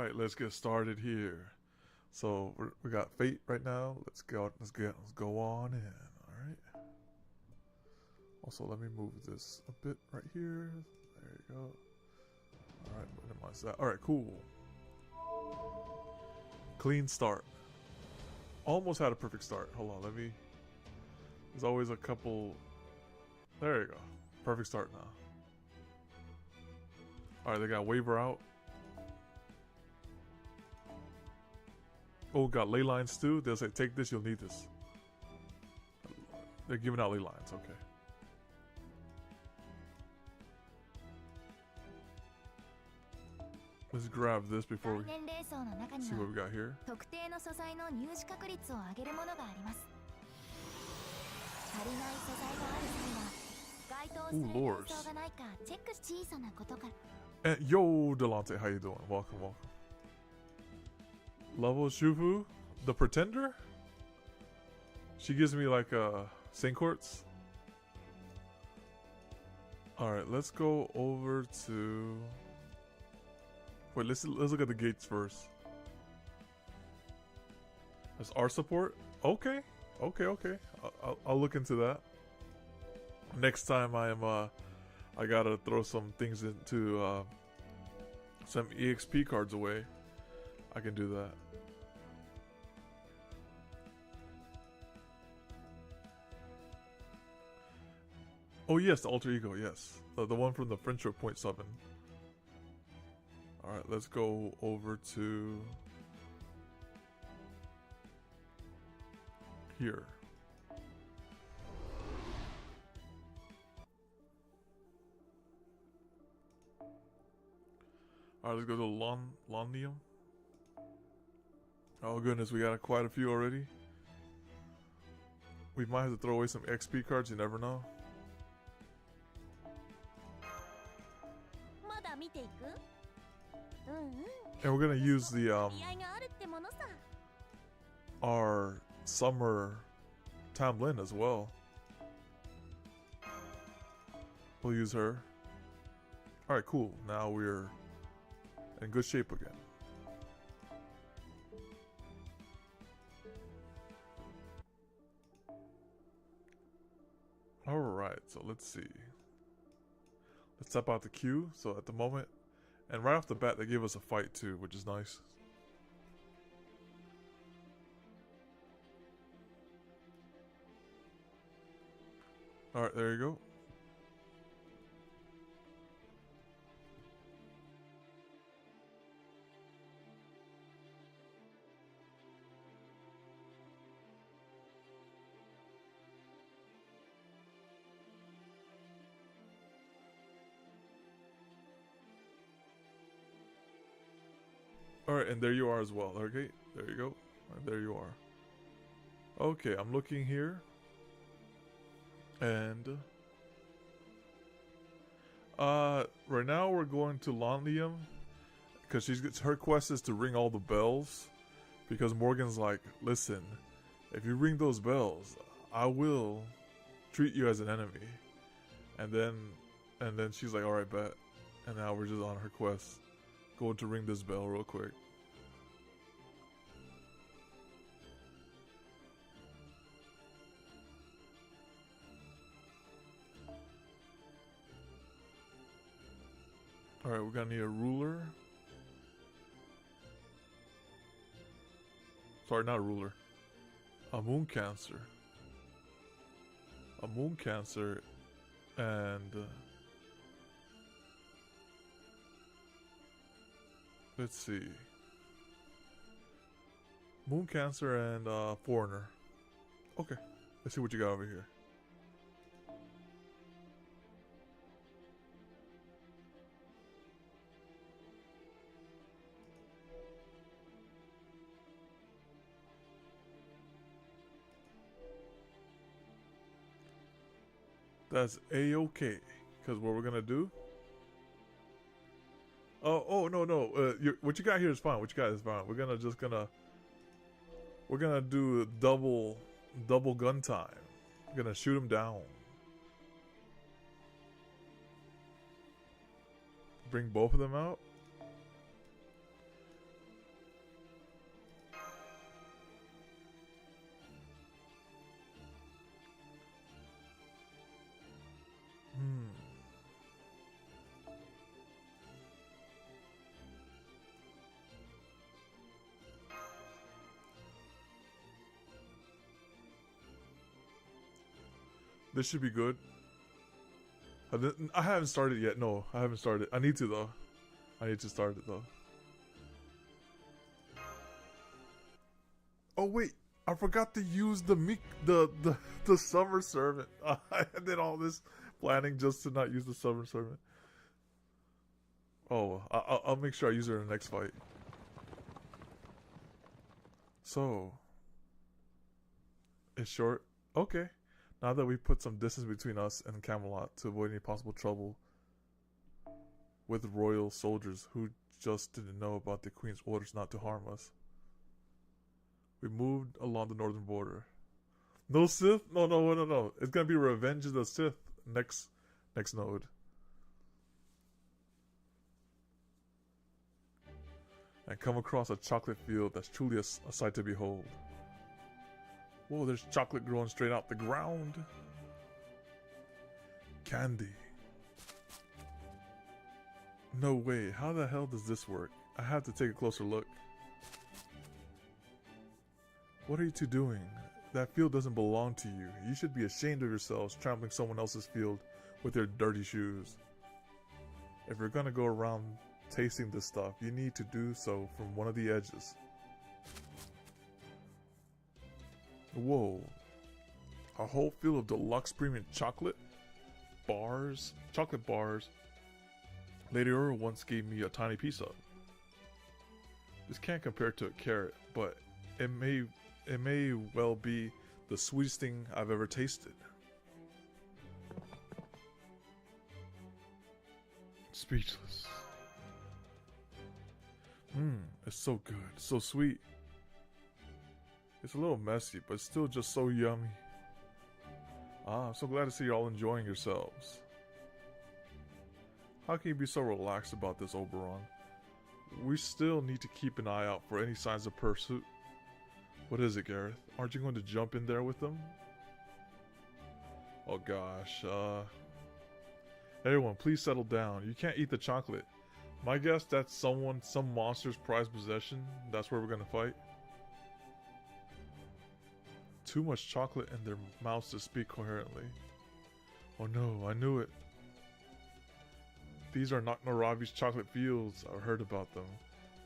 right, let's get started here. So we got Fate right now. Let's go on in. All right. Also, let me move this a bit right here. There you go. All right, minimize that. All right, cool. Clean start. Almost had a perfect start. Hold on, let me. There's always a couple. There you go. Perfect start now. All right, they got waiver out. Oh, got ley lines too. They'll say, take this, you'll need this. They're giving out ley lines, okay. Let's grab this before we see what we got here. Ooh, lures. And yo, Delante, how you doing? Welcome, welcome. Level Shufu, the Pretender? She gives me like Saint Quartz. Alright, let's go over to... Wait, let's look at the gates first. That's our support? Okay, okay. I'll look into that. Next time I gotta throw some things into some EXP cards away. I can do that. Oh yes, the alter ego, yes. The one from the Friendship Point summon. Alright, let's go over to... here. Alright, let's go to Londium. Oh goodness, we got quite a few already. We might have to throw away some XP cards, you never know. And we're gonna use the our summer Tamlin as well. We'll use her. Alright, cool. Now we're in good shape again. Alright, so let's see. Let's step out the queue. So at the moment, and right off the bat, they give us a fight too, which is nice. Alright, there you go. Alright, and there you are as well. Okay, there you go. And there you are. Okay, I'm looking here. And... right now we're going to Londium. Because her quest is to ring all the bells. Because Morgan's like, listen, if you ring those bells, I will treat you as an enemy. And then she's like, alright, bet. And now we're just on her quest. Going to ring this bell real quick. Alright, we're gonna need a ruler. Sorry, not a ruler. A moon cancer. A moon cancer and... let's see. Moon Cancer and Foreigner. Okay. Let's see what you got over here. That's A-okay. Because what we're going to do... Oh no. What you got here is fine. What you got is fine. We're gonna do double gun time. We're gonna shoot him down. Bring both of them out. This should be good. I haven't started yet. No, I haven't started. I need to though. I need to start it though. Oh wait, I forgot to use the summer servant. I did all this planning just to not use the summer servant. Oh, I'll make sure I use her in the next fight. So, it's short. Okay. Now that we put some distance between us and Camelot to avoid any possible trouble with royal soldiers who just didn't know about the Queen's orders not to harm us, we moved along the northern border. No Sith? No. It's gonna be Revenge of the Sith next node. And come across a chocolate field that's truly a sight to behold. Whoa, there's chocolate growing straight out the ground. Candy. No way, how the hell does this work? I have to take a closer look. What are you two doing? That field doesn't belong to you. You should be ashamed of yourselves trampling someone else's field with your dirty shoes. If you're gonna go around tasting this stuff, you need to do so from one of the edges. Whoa. A whole field of deluxe premium chocolate bars. Lady Earl once gave me a tiny piece of. This can't compare to a carrot, but it may well be the sweetest thing I've ever tasted. Speechless. It's so good, so sweet. It's a little messy, but still just so yummy. I'm so glad to see you're all enjoying yourselves. How can you be so relaxed about this, Oberon? We still need to keep an eye out for any signs of pursuit. What is it, Gareth? Aren't you going to jump in there with them? Oh gosh, everyone, please settle down. You can't eat the chocolate. My guess that's some monster's prized possession. That's where we're gonna fight. Too much chocolate in their mouths to speak coherently. Oh no, I knew it. These are not Narabi's chocolate fields. I've heard about them.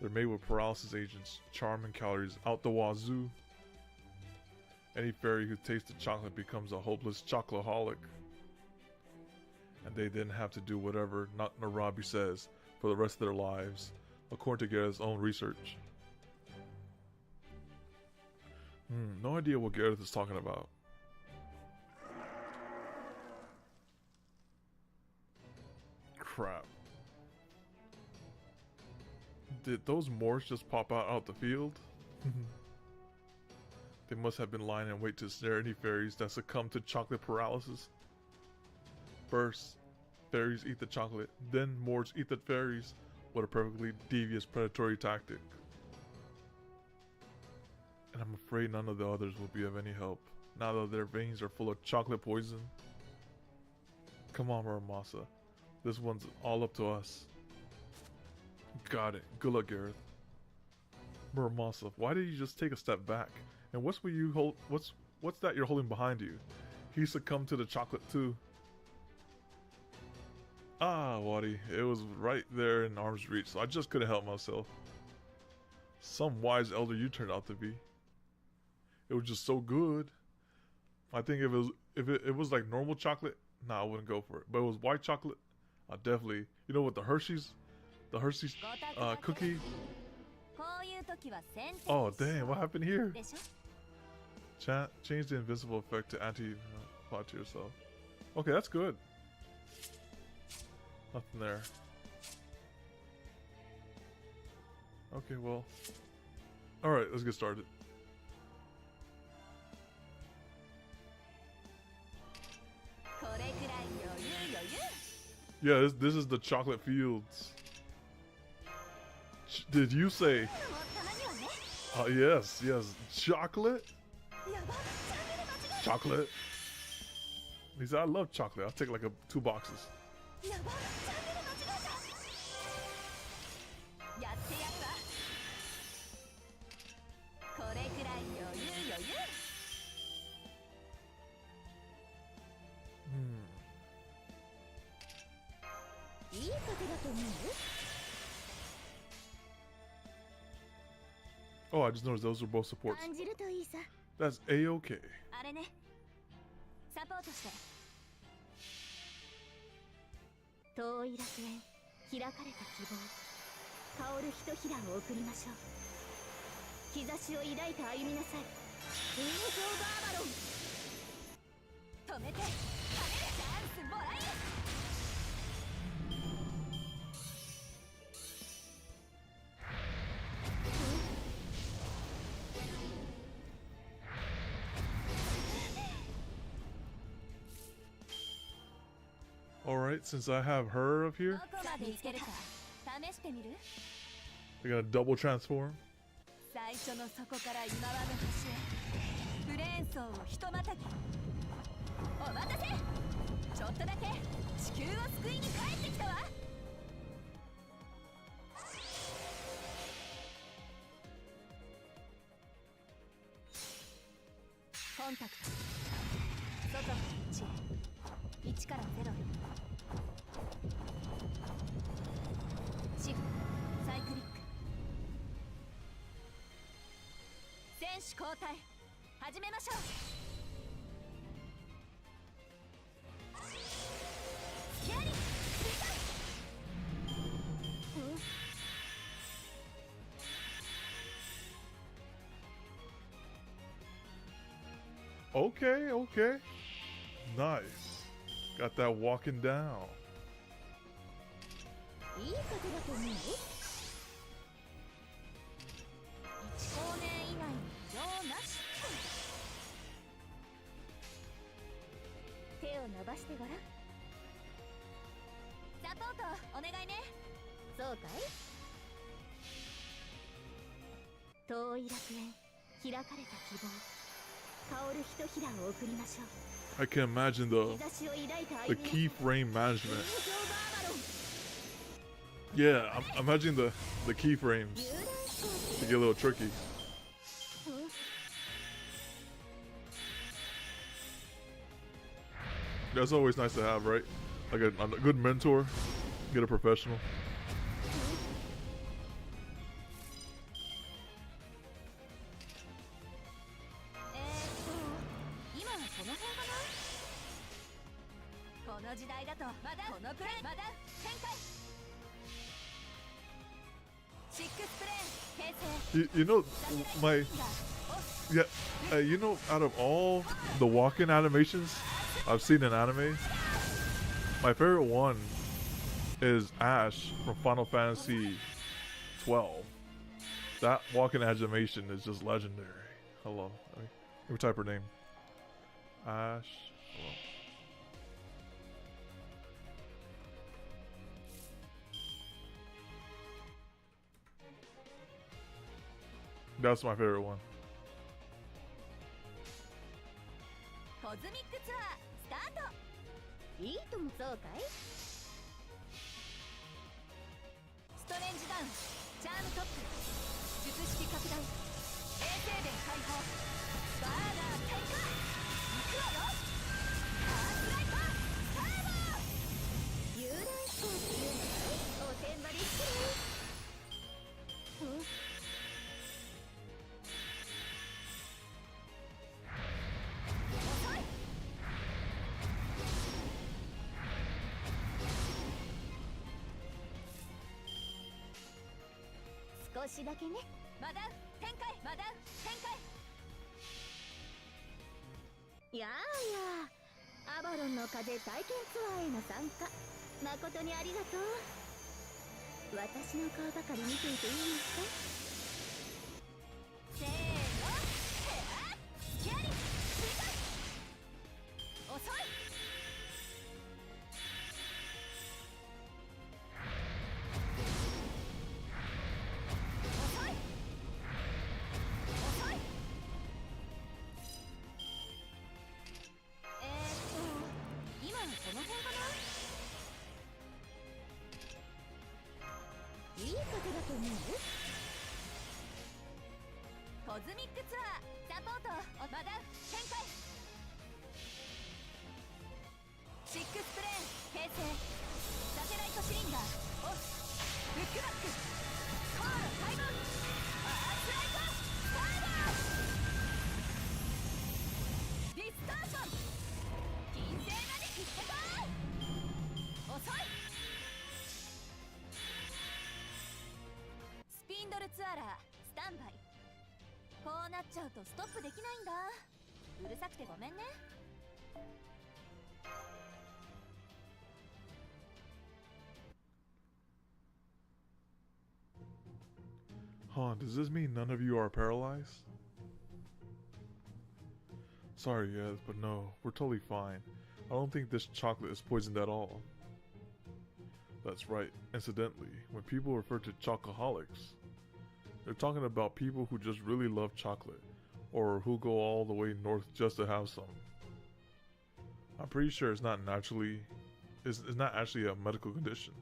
They're made with paralysis agents, charm and calories out the wazoo. Any fairy who tastes the chocolate becomes a hopeless chocoholic. And they then have to do whatever not Narabi says for the rest of their lives, according to Gareth's own research. No idea what Gareth is talking about. Crap. Did those Moors just pop out the field? They must have been lying in wait to snare any fairies that succumb to chocolate paralysis. First, fairies eat the chocolate, then Moors eat the fairies. What a perfectly devious predatory tactic. And I'm afraid none of the others will be of any help, now that their veins are full of chocolate poison. Come on, Muramasa. This one's all up to us. Got it. Good luck, Gareth. Muramasa, why did you just take a step back? And what's that you're holding behind you? He succumbed to the chocolate too. Ah, Wadi, it was right there in arm's reach, so I just couldn't help myself. Some wise elder you turned out to be. It was just so good. I think if it was like normal chocolate, nah, I wouldn't go for it. But it was white chocolate, I definitely. You know what, the Hershey's cookie. Oh damn, what happened here? Change the invisible effect to anti-plot to yourself. Okay, that's good. Nothing there. Okay, well. Alright, let's get started. Yeah, this is the chocolate fields. Did you say? Yes. Chocolate? Chocolate? He said, I love chocolate. I'll take like 2 boxes. Oh, I just noticed those are both supports. 感じるといいさ。 That's A-OK. あれね。サポートして。遠い楽園、開かれた希望。香るひとひらを送りましょう。兆しを抱いて歩みなさい。インフォバーバロン。止めて。チャンスもらえ。Alright, since I have her up here, どこまでいけるか試してみる？ we're gonna double transform. 最初の底から今はの星へ。ブレーン層をひとまたぎ。お待たせ。ちょっとだけ地球を救いに帰ってきたわ。コンタクト。外の1へ。1から0へ。シフト。サイクリック。選手交代。始めましょう。スキャリー。Okay, okay. Nice. Got that walking down. いい風だと思う。1光年以内に異常なし。手を伸ばしてごらん。サポートお願いね。そうかい？遠い楽園、開かれた希望。香るひとひらを送りましょう。 I can imagine the keyframe management. Yeah, I'm imagining the keyframes to get a little tricky. That's always nice to have, right? Like a good mentor, get a professional. You know, you know, out of all the walk-in animations I've seen in anime, my favorite one is Ash from Final Fantasy 12. That walk-in animation is just legendary. Hello. Let me type her name. Ash. Hello. That's my favorite one. コズミックツアースタート。いいともそうかい？ストレンジダウン、チャームトップ、術式拡大、衛星電解放、バーナー展開。行くわよ。アースライトターボ。遊覧飛行っていうの？おてんばりしてる。少しだけね。マダウ展開、マダウ展開。やあやあ、アバロンの風体験ツアーへの参加誠にありがとう。私の顔ばかり見ていていいですか？せーの、ヘアスキャリー遅い。いいことだと思う？コズミックツアーサポートマダウ展開。シックスプレーン形成サテライトシリンダーおブックバックコーラタイムアースライトパーダーディストーション金星まで行ってこ遅いスピンドルツアラースタンバイこうなっちゃうとストップできないんだうるさくてごめんねHuh, does this mean none of you are paralyzed? Sorry, yes, but no, we're totally fine. I don't think this chocolate is poisoned at all. That's right. Incidentally, when people refer to chocoholics, they're talking about people who just really love chocolate, or who go all the way north just to have some. I'm pretty sure it's not actually a medical condition.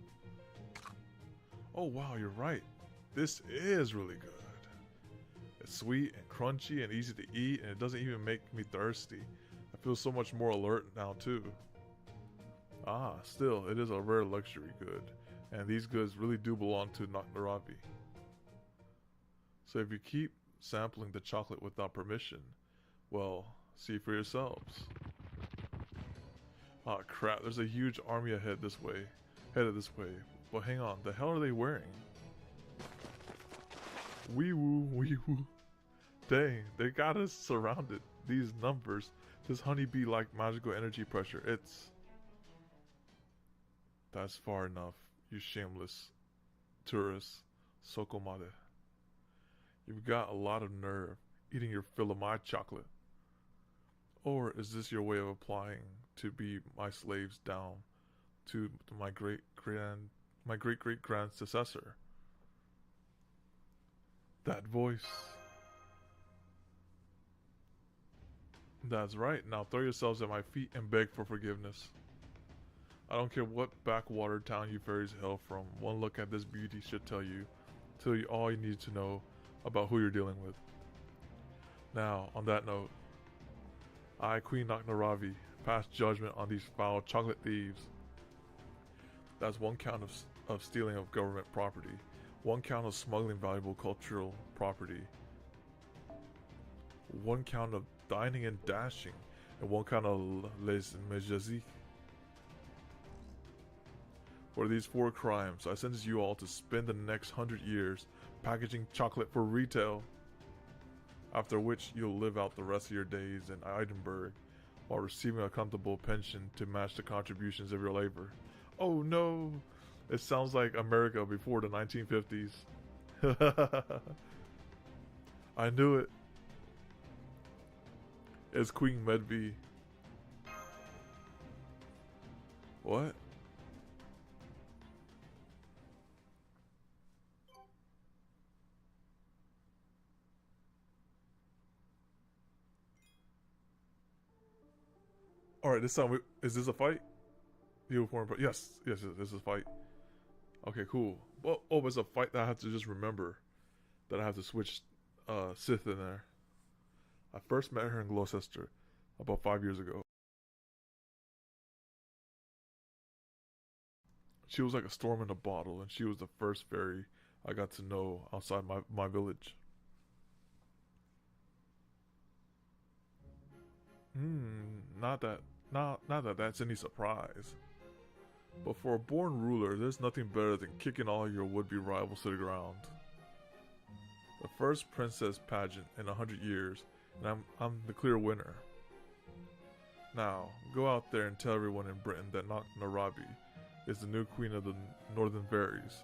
Oh wow, you're right. This is really good. It's sweet and crunchy and easy to eat, and it doesn't even make me thirsty. I feel so much more alert now too. Ah, still, it is a rare luxury good, and these goods really do belong to Naravi. So if you keep sampling the chocolate without permission, well, see for yourselves. Ah crap, there's a huge army headed this way. But hang on, the hell are they wearing? Wee woo, wee woo. Dang, they got us surrounded. These numbers, this honeybee like magical energy pressure, that's far enough, you shameless tourists. Sokomade. You've got a lot of nerve eating your fill of my chocolate. Or is this your way of applying to be my slaves down to my great great grand successor? That voice. That's right, now throw yourselves at my feet and beg for forgiveness. I don't care what backwater town you fairies hail from, one look at this beauty should tell you all you need to know about who you're dealing with. Now, on that note, I, Queen Naravi, pass judgment on these foul chocolate thieves. That's one count of stealing of government property, one count of smuggling valuable cultural property, one count of dining and dashing, and one count of les méjaziques. For these 4 crimes, I sentence you all to spend the next 100 years packaging chocolate for retail, after which you'll live out the rest of your days in Edinburgh while receiving a comfortable pension to match the contributions of your labor. Oh no! It sounds like America before the 1950s. I knew it. It's Queen Medb. What? Alright, this time, is this a fight? Yes, this is a fight. Okay, cool. Oh, it's a fight that I have to just remember. That I have to switch Sith in there. I first met her in Gloucester about 5 years ago. She was like a storm in a bottle, and she was the first fairy I got to know outside my village. Not that that's any surprise. But for a born ruler, there's nothing better than kicking all your would-be rivals to the ground. The first princess pageant in 100 years, and I'm the clear winner. Now, go out there and tell everyone in Britain that Naravi is the new queen of the Northern Fairies.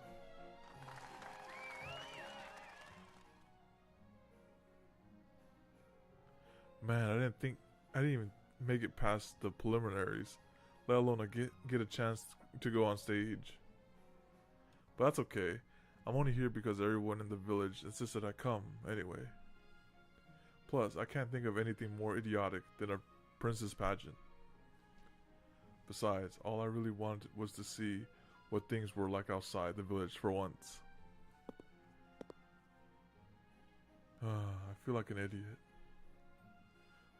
Man, I didn't even make it past the preliminaries, let alone get a chance to go on stage. But that's okay. I'm only here because everyone in the village insisted I come anyway. Plus, I can't think of anything more idiotic than a princess pageant. Besides, all I really wanted was to see what things were like outside the village for once. I feel like an idiot.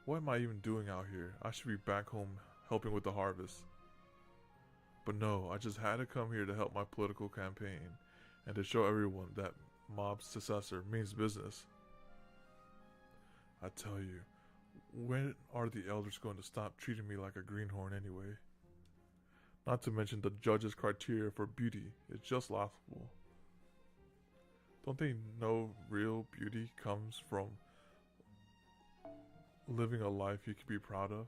What am I even doing out here? I should be back home helping with the harvest. But no, I just had to come here to help my political campaign and to show everyone that Mob's successor means business. I tell you, when are the elders going to stop treating me like a greenhorn anyway? Not to mention the judge's criteria for beauty is just laughable. Don't they know real beauty comes from living a life you can be proud of,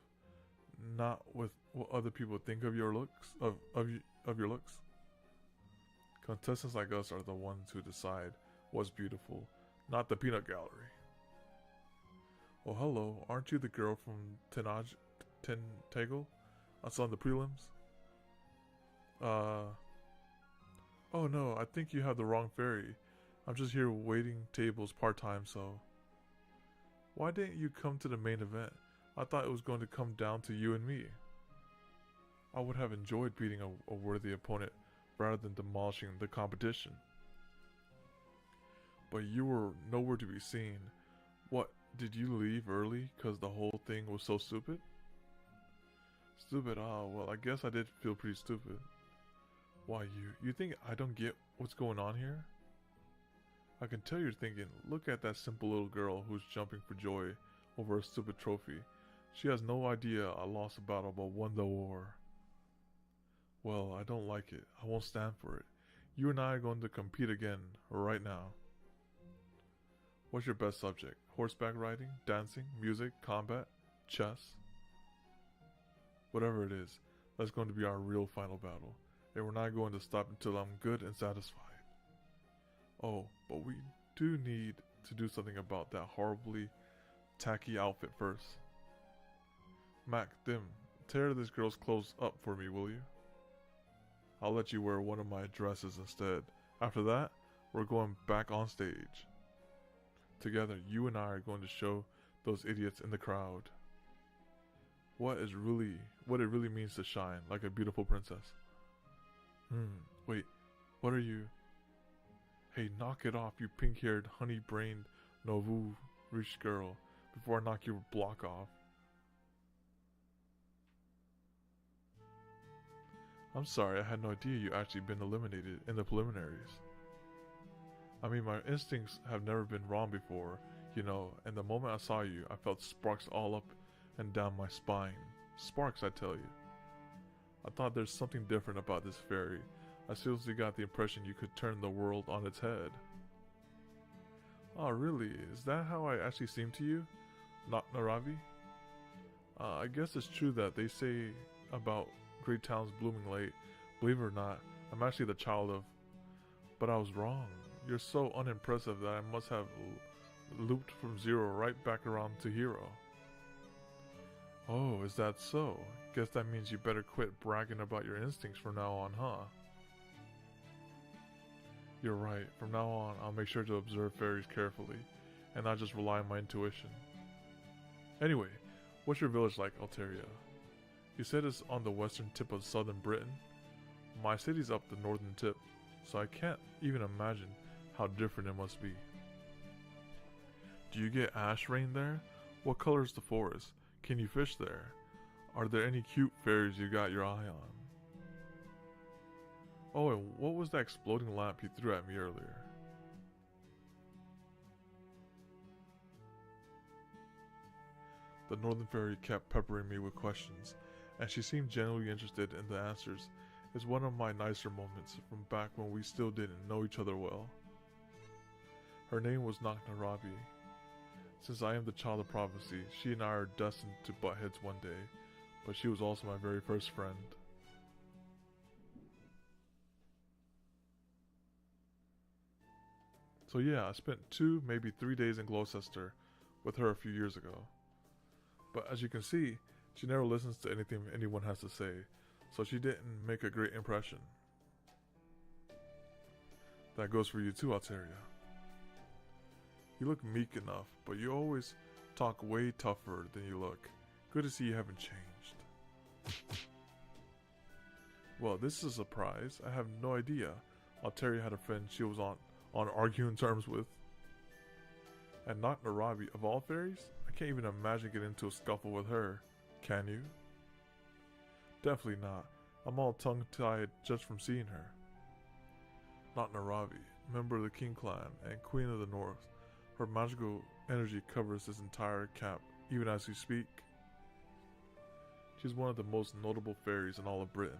not with what other people think of your looks of your looks? Contestants like us are the ones who decide what's beautiful, not the peanut gallery. Oh, hello, aren't you the girl from Tentagle? I saw in the prelims. Oh no, I think you have the wrong fairy. I'm just here waiting tables part-time, so... Why didn't you come to the main event? I thought it was going to come down to you and me. I would have enjoyed beating a worthy opponent rather than demolishing the competition. But you were nowhere to be seen. What, did you leave early because the whole thing was so stupid? Stupid? Oh, well, I guess I did feel pretty stupid. Why, you think I don't get what's going on here? I can tell you're thinking, look at that simple little girl who's jumping for joy over a stupid trophy. She has no idea I lost a battle but won the war. Well, I don't like it. I won't stand for it. You and I are going to compete again, right now. What's your best subject? Horseback riding, dancing, music, combat, chess? Whatever it is, that's going to be our real final battle. And we're not going to stop until I'm good and satisfied. Oh, but we do need to do something about that horribly tacky outfit first. Mac, Dim, tear this girl's clothes up for me, will you? I'll let you wear one of my dresses instead. After that, we're going back on stage. Together, you and I are going to show those idiots in the crowd what it really means to shine like a beautiful princess. Wait, what are you? Hey, knock it off, you pink-haired, honey-brained, nouveau riche girl, before I knock your block off. I'm sorry, I had no idea you actually been eliminated in the preliminaries. I mean, my instincts have never been wrong before, you know, and the moment I saw you, I felt sparks all up and down my spine. Sparks, I tell you. I thought there's something different about this fairy. I seriously got the impression you could turn the world on its head. Oh, really? Is that how I actually seem to you? Not Naravi? I guess it's true that they say about great towns blooming late. Believe it or not, I'm actually the child of... But I was wrong. You're so unimpressive that I must have looped from zero right back around to hero. Oh, is that so? Guess that means you better quit bragging about your instincts from now on, huh? You're right. From now on, I'll make sure to observe fairies carefully, and not just rely on my intuition. Anyway, what's your village like, Alteria? You said it's on the western tip of southern Britain. My city's up the northern tip, so I can't even imagine how different it must be. Do you get ash rain there? What color is the forest? Can you fish there? Are there any cute fairies you got your eye on? Oh, and what was that exploding lamp you threw at me earlier? The Northern Fairy kept peppering me with questions, and she seemed genuinely interested in the answers. It's one of my nicer moments from back when we still didn't know each other well. Her name was Naknarabi. Since I am the child of prophecy, she and I are destined to butt heads one day, but she was also my very first friend. So yeah, I spent 2, maybe 3 days in Gloucester with her a few years ago. But as you can see, she never listens to anything anyone has to say, so she didn't make a great impression. That goes for you too, Alteria. You look meek enough, but you always talk way tougher than you look. Good to see you haven't changed. Well, this is a surprise. I have no idea. Alteria had a friend she was on arguing terms with. And not Narabi, of all fairies? I can't even imagine getting into a scuffle with her. Can you? Definitely not. I'm all tongue-tied just from seeing her. Not Naravi, member of the King Clan and Queen of the North. Her magical energy covers this entire camp, even as we speak. She's one of the most notable fairies in all of Britain.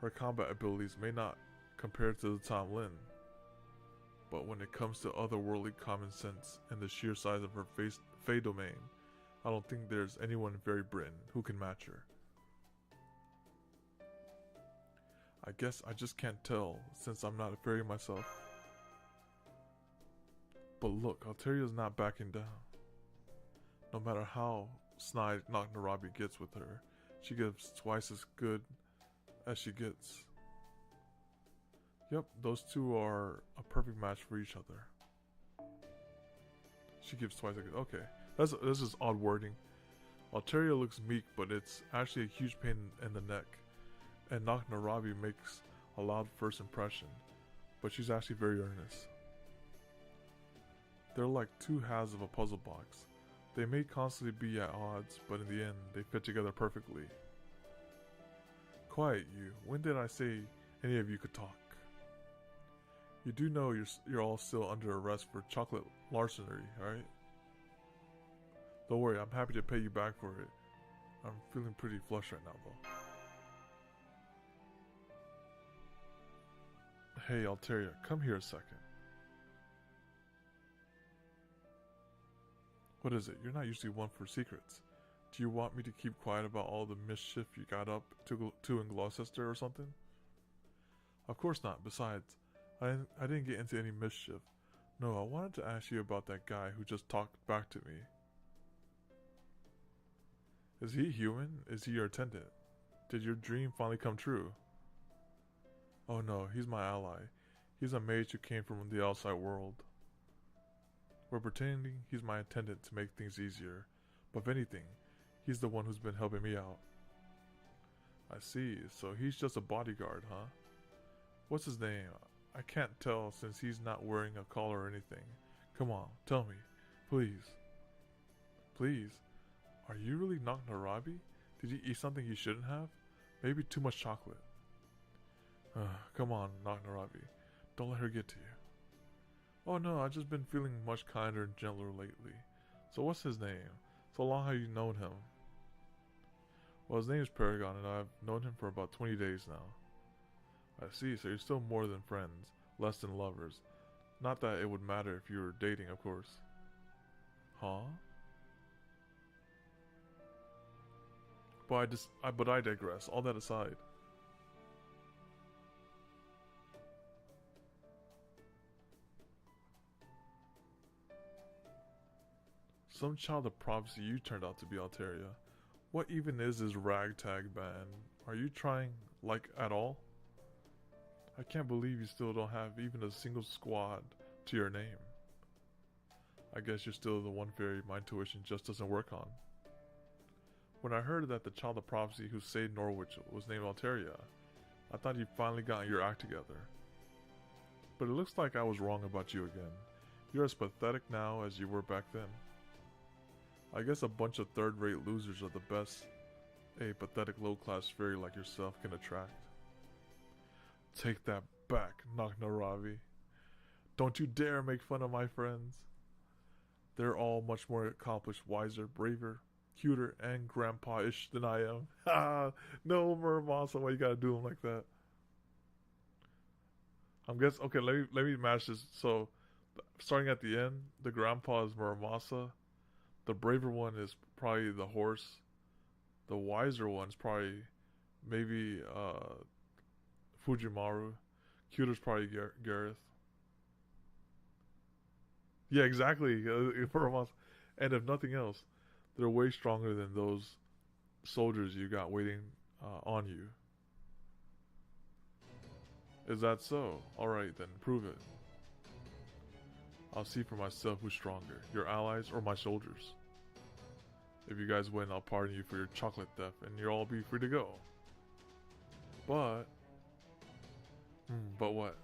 Her combat abilities may not compare to the Tom Lin, but when it comes to otherworldly common sense and the sheer size of her Fey domain, I don't think there's anyone in Fairy Britain who can match her. I guess I just can't tell since I'm not a fairy myself. But look, Alteria's not backing down. No matter how snide Narabi gets with her, she gives twice as good as she gets. Yep, those two are a perfect match for each other. She gives twice as good. Okay, this is odd wording. Altaria looks meek, but it's actually a huge pain in the neck. And Narabi makes a loud first impression, but she's actually very earnest. They're like two halves of a puzzle box. They may constantly be at odds, but in the end, they fit together perfectly. Quiet, you. When did I say any of you could talk? You do know you're all still under arrest for chocolate larceny, right? Don't worry, I'm happy to pay you back for it. I'm feeling pretty flush right now, though. Hey, Altaria, come here a second. What is it? You're not usually one for secrets. Do you want me to keep quiet about all the mischief you got up to in Gloucester or something? Of course not. Besides, I didn't get into any mischief. No, I wanted to ask you about that guy who just talked back to me. Is he human? Is he your attendant? Did your dream finally come true? Oh no, he's my ally. He's a mage who came from the outside world. We're pretending he's my attendant to make things easier, but if anything, he's the one who's been helping me out. I see, so he's just a bodyguard, huh? What's his name? I can't tell since he's not wearing a collar or anything. Come on, tell me, please. Please? Are you really Narabi? Did you eat something you shouldn't have? Maybe too much chocolate. Come on, Narabi. Don't let her get to you. Oh no, I've just been feeling much kinder and gentler lately. So what's his name? So long have you known him? Well, his name is Paragon, and I've known him for about 20 days now. I see, so you're still more than friends, less than lovers. Not that it would matter if you were dating, of course. Huh? But I digress. All that aside. Some child of prophecy you turned out to be, Altaria. What even is this ragtag band? Are you trying, like, at all? I can't believe you still don't have even a single squad to your name. I guess you're still the one fairy my intuition just doesn't work on. When I heard that the child of prophecy who saved Norwich was named Altaria, I thought you'd finally gotten your act together. But it looks like I was wrong about you again. You're as pathetic now as you were back then. I guess a bunch of third-rate losers are the best a pathetic low-class fairy like yourself can attract. Take that back, Naravi. Don't you dare make fun of my friends. They're all much more accomplished, wiser, braver, cuter, and grandpa-ish than I am. Ha! No, Muramasa, why you gotta do them like that? I'm guessing. Okay, let me match this. So, starting at the end, the grandpa is Muramasa. The braver one is probably the horse. The wiser one is probably maybe Fujimaru. Cuter's probably Gareth. Yeah, exactly. Muramasa. And if nothing else, they're way stronger than those soldiers you got waiting on you. Is that so? Alright then, prove it. I'll see for myself who's stronger, your allies or my soldiers. If you guys win, I'll pardon you for your chocolate theft and you'll all be free to go. But what?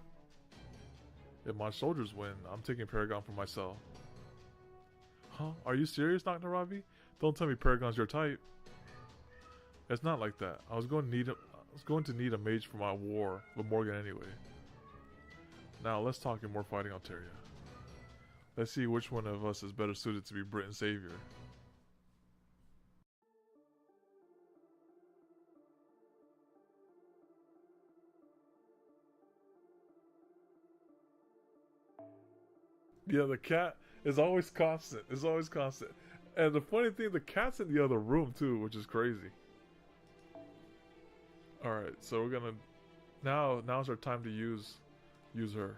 If my soldiers win, I'm taking Paragon for myself. Huh? Are you serious, Dr. Ravi? Don't tell me Paragon's your type. It's not like that. I was going to need him. was going to need a mage for my war with Morgan anyway. Now let's talk more fighting Altaria. Let's see which one of us is better suited to be Britain's savior. Yeah, the cat is always constant. It's always constant. And the funny thing, the cat's in the other room too, which is crazy. Alright, so we're gonna now's our time to use her.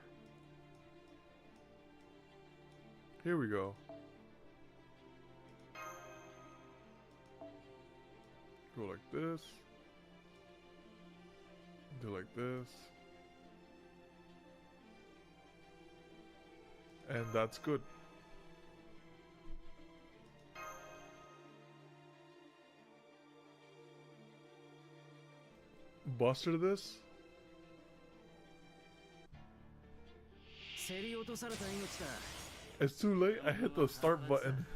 Here we go. Go like this. Do like this. And that's good. Buster this? It's too late. I hit the start button.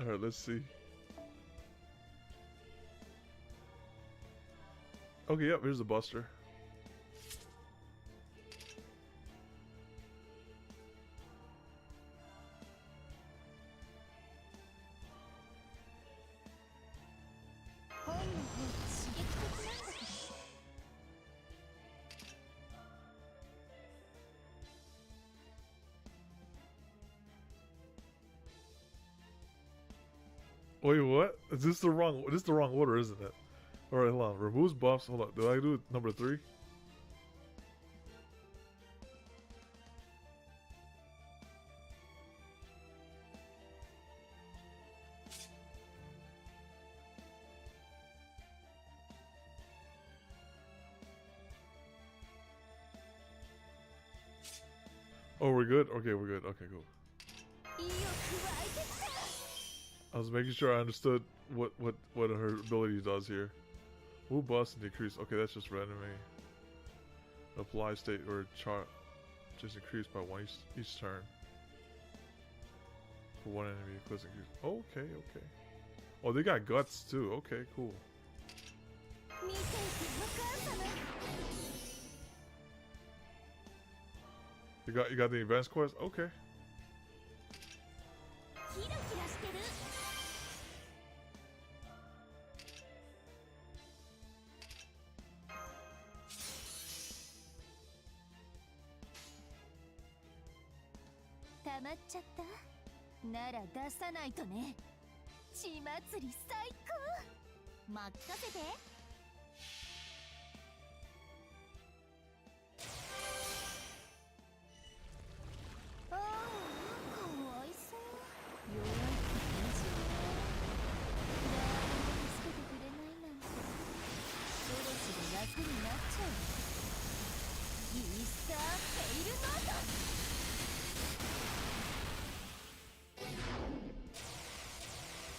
Alright, let's see. Okay, yep, here's the Buster. Wait, what? Is this the wrong? This is the wrong order, isn't it? All right, hold on. Removes buffs. Hold on. Did I do number 3? Oh, we're good. Okay, we're good. Okay, cool. I was making sure I understood what her ability does here. Move buffs and decrease. Okay, that's just randomly. Apply state or chart just increased by 1 each turn. For 1 enemy, equals increase. Okay, okay. Oh, they got guts too. Okay, cool. You got the advanced quest? Okay.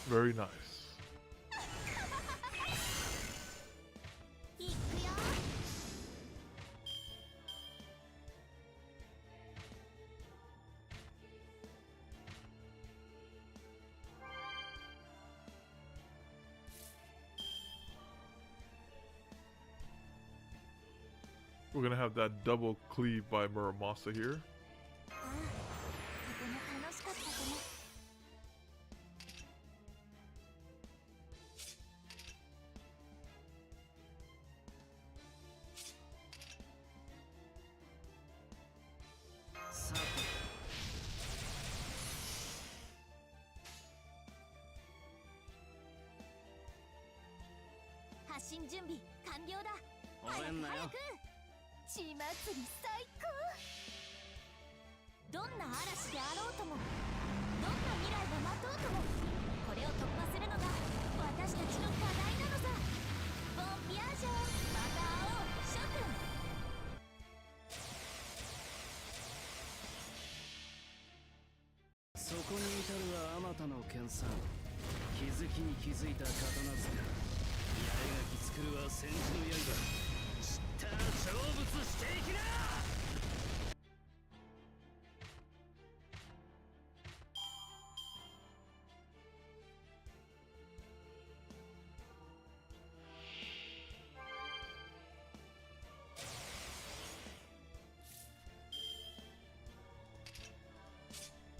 Very nice. We're gonna have that double cleave by Muramasa here.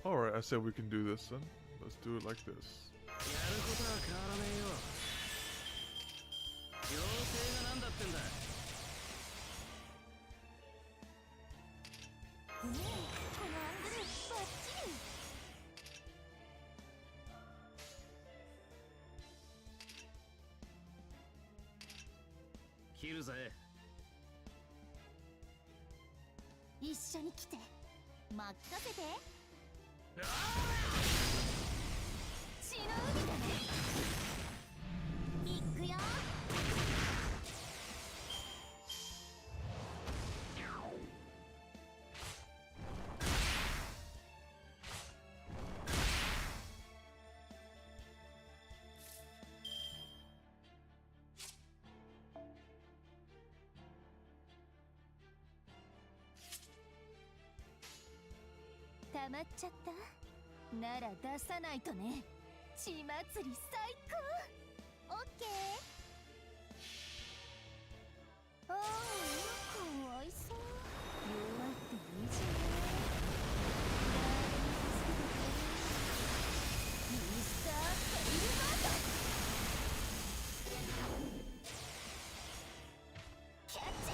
Alright, I said we can do this then. Let's do it like this. やることは変わらねえよ。要請がなんだってんだ。このアングルバッチリ。切るぜ。一緒に来て任せて。血の海だね。行くよ。溜まっちゃった。なら出さないとね。血祭り最高。オッケー。ああ、かわいそう。弱っていいじゃない。ミスター・テイルバード。キャッチ。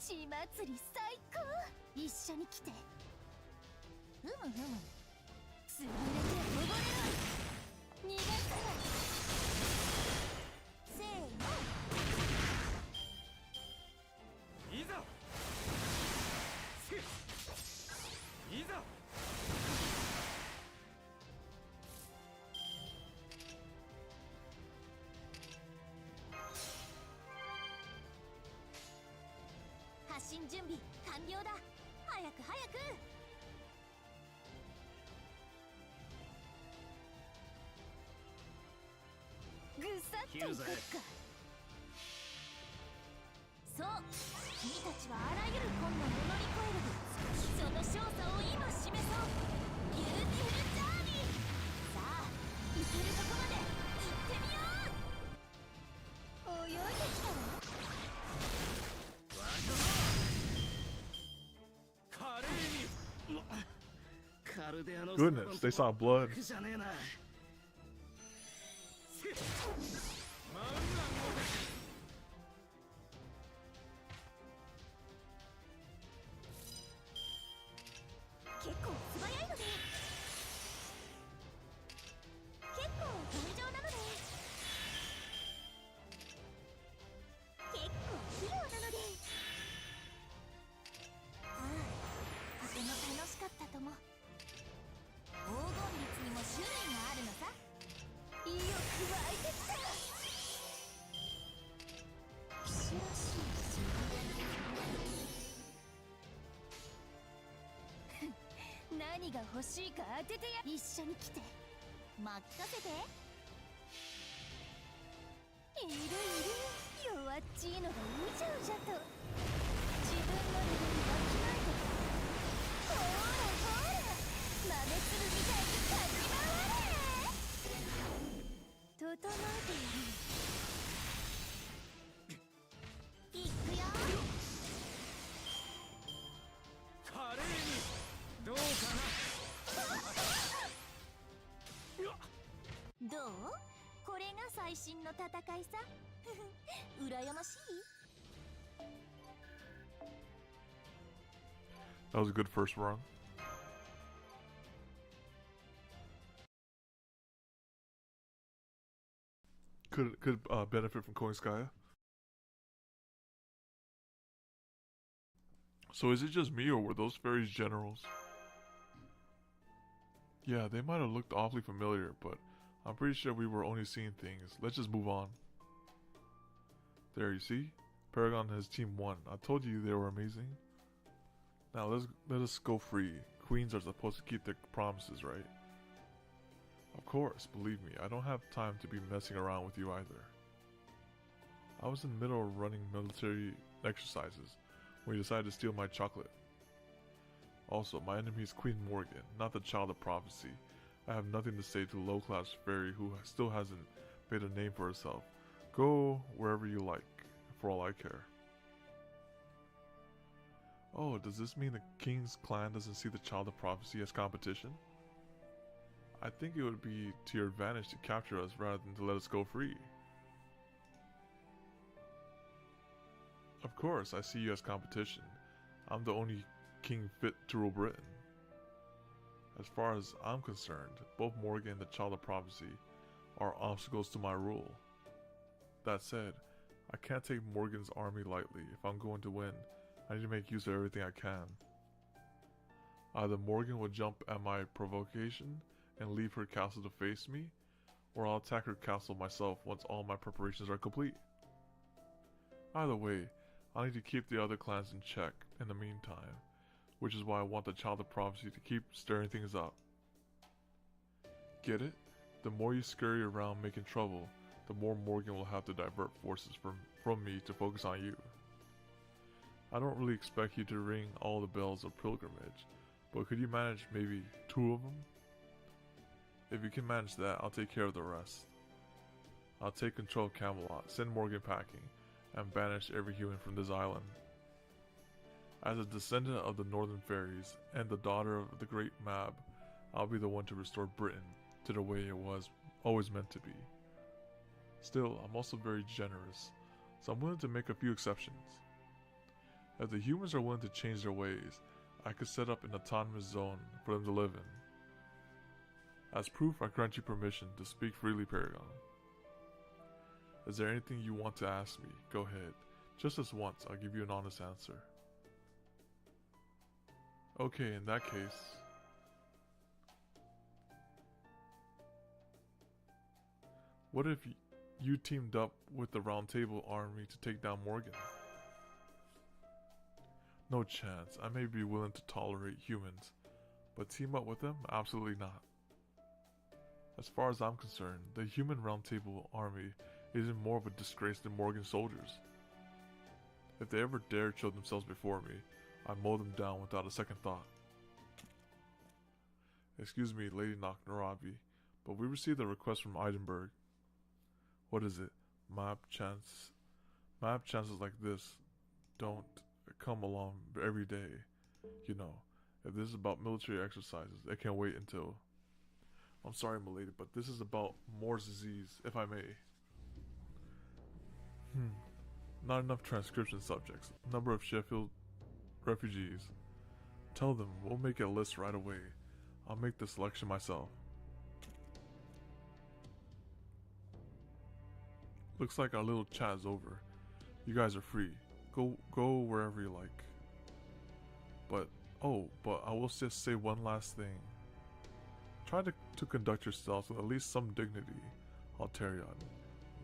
血祭り最高。一緒に来て。ふむふむ。潰れて溺れろ。逃がさない。せーの。いざ。いざ。発進準備完了だ。早く早く。ぐさっといこっか。そう、君たちはあらゆる困難を乗り越える。その勝者を今示そう。ビューティフルジャーニー。さあ、行けるとこまで行ってみよう。泳いできたわ。Goodness, they saw blood. じゃねえな。結構素早いので。結構頑丈なので。結構器用なので。ああ、とても楽しかったとも。黄金律にも種類があるのさ。意欲湧いてきた。騎士らしいですよ。何が欲しいか当ててや。一緒に来て任せて。いるいる。弱っちいのがうじゃうじゃと。自分のレベルわきまえて。ほーらほーら、豆粒みたいにかき回れ。整えている。いくよ。華麗にどうかな。どう？これが最新の戦いさ。羨ましい。That was a good first run. Could benefit from Koinskaya. So is it just me, or were those fairies generals? Yeah, they might have looked awfully familiar, but I'm pretty sure we were only seeing things. Let's just move on. There, you see? Paragon and his team won. I told you they were amazing. Now let us go free. Queens are supposed to keep their promises, right? Of course, believe me, I don't have time to be messing around with you either. I was in the middle of running military exercises when you decided to steal my chocolate. Also, my enemy is Queen Morgan, not the Child of Prophecy. I have nothing to say to the low-class fairy who still hasn't made a name for herself. Go wherever you like, for all I care. Oh, does this mean the King's clan doesn't see the Child of Prophecy as competition? I think it would be to your advantage to capture us rather than to let us go free. Of course, I see you as competition. I'm the only king fit to rule Britain. As far as I'm concerned, both Morgan and the Child of Prophecy are obstacles to my rule. That said, I can't take Morgan's army lightly. If I'm going to win, I need to make use of everything I can. Either Morgan will jump at my provocation and leave her castle to face me, or I'll attack her castle myself once all my preparations are complete. Either way, I need to keep the other clans in check in the meantime, which is why I want the Child of Prophecy to keep stirring things up. Get it? The more you scurry around making trouble, the more Morgan will have to divert forces from me to focus on you. I don't really expect you to ring all the bells of pilgrimage, but could you manage maybe 2 of them? If you can manage that, I'll take care of the rest. I'll take control of Camelot, send Morgan packing, and banish every human from this island. As a descendant of the Northern Fairies and the daughter of the great Mab, I'll be the one to restore Britain to the way it was always meant to be. Still, I'm also very generous, so I'm willing to make a few exceptions. If the humans are willing to change their ways, I could set up an autonomous zone for them to live in. As proof, I grant you permission to speak freely, Paragon. Is there anything you want to ask me? Go ahead. Just this once, I'll give you an honest answer. Okay, in that case... what if you teamed up with the Round Table army to take down Morgan? No chance. I may be willing to tolerate humans, but team up with them? Absolutely not. As far as I'm concerned, the human Round Table army isn't more of a disgrace than Morgan's soldiers. If they ever dare show themselves before me, I mow them down without a second thought. Excuse me, Lady Narabi, but we received a request from Edinburgh. What is it? Map chances like this don't come along every day. You know, if this is about military exercises, it can wait until... I'm sorry, milady, but this is about Moore's disease, if I may. Not enough transcription subjects. Number of Sheffield refugees. Tell them we'll make a list right away. I'll make the selection myself. Looks like our little chat is over. You guys are free. Go wherever you like. But I will just say one last thing. Try to conduct yourselves with at least some dignity, Alterion.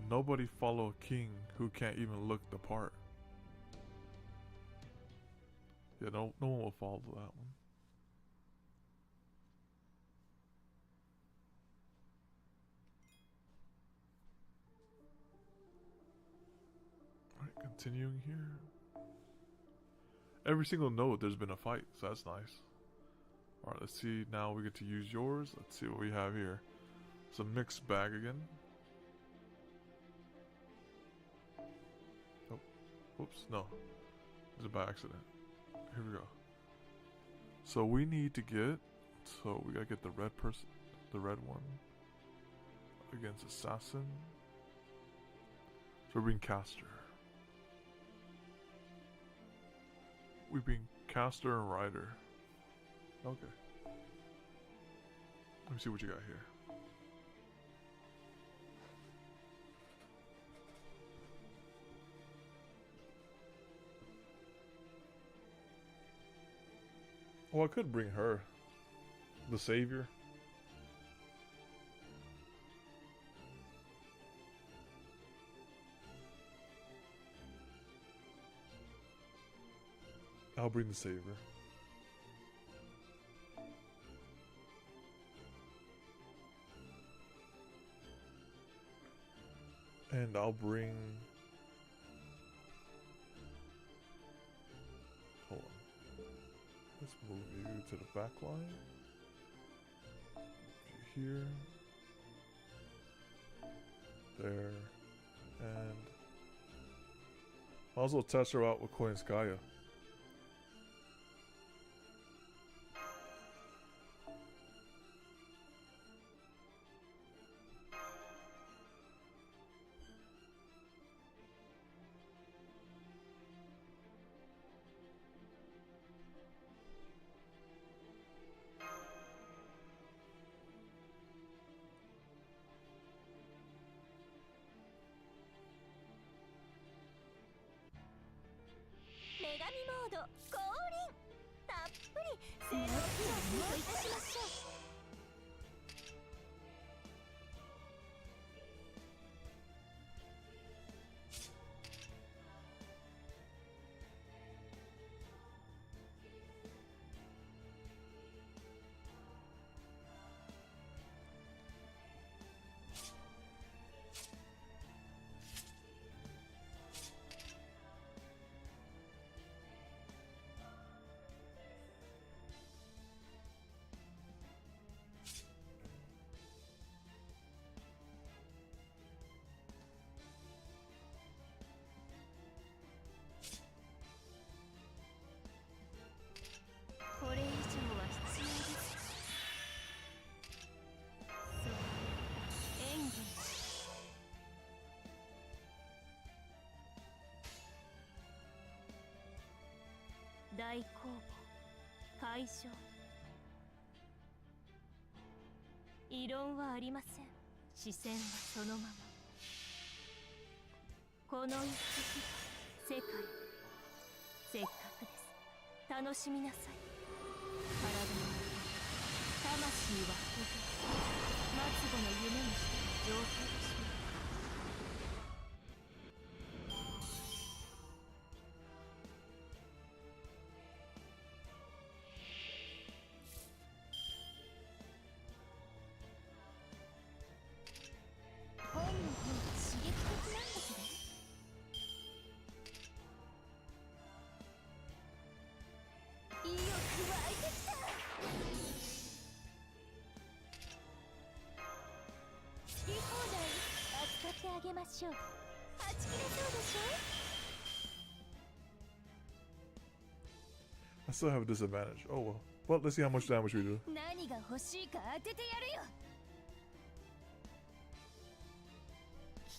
Nobody follow a king who can't even look the part. Yeah, no one will follow that one. Alright, continuing here. Every single note there's been a fight, so that's nice. Alright, let's see, now we get to use yours. Let's see what we have here. It's a mixed bag again. Oh, whoops, no. It's by accident. Here we go. So we need to get, so we gotta get the red person, the red one. Against Assassin. So we're being Caster. We're being Caster and Rider. Okay. Let me see what you got here. Well, I could bring her. The Savior. I'll bring the Savior. And I'll bring to the back line. Here. There. And might as well test her out with Koinskaya.大公募解消。異論はありません。視線はそのまま。この一滴が世界。せっかくです。楽しみなさい。体の魂はほげ、末後の夢にしての状態でしょう。本の方が刺激的なんですね。意欲湧いてきた。好き放題扱ってあげましょう。はち切れそうでしょ。 I still have a disadvantage. Oh well. Well, let's see how much damage we do. 何が欲しいか当ててやるよ。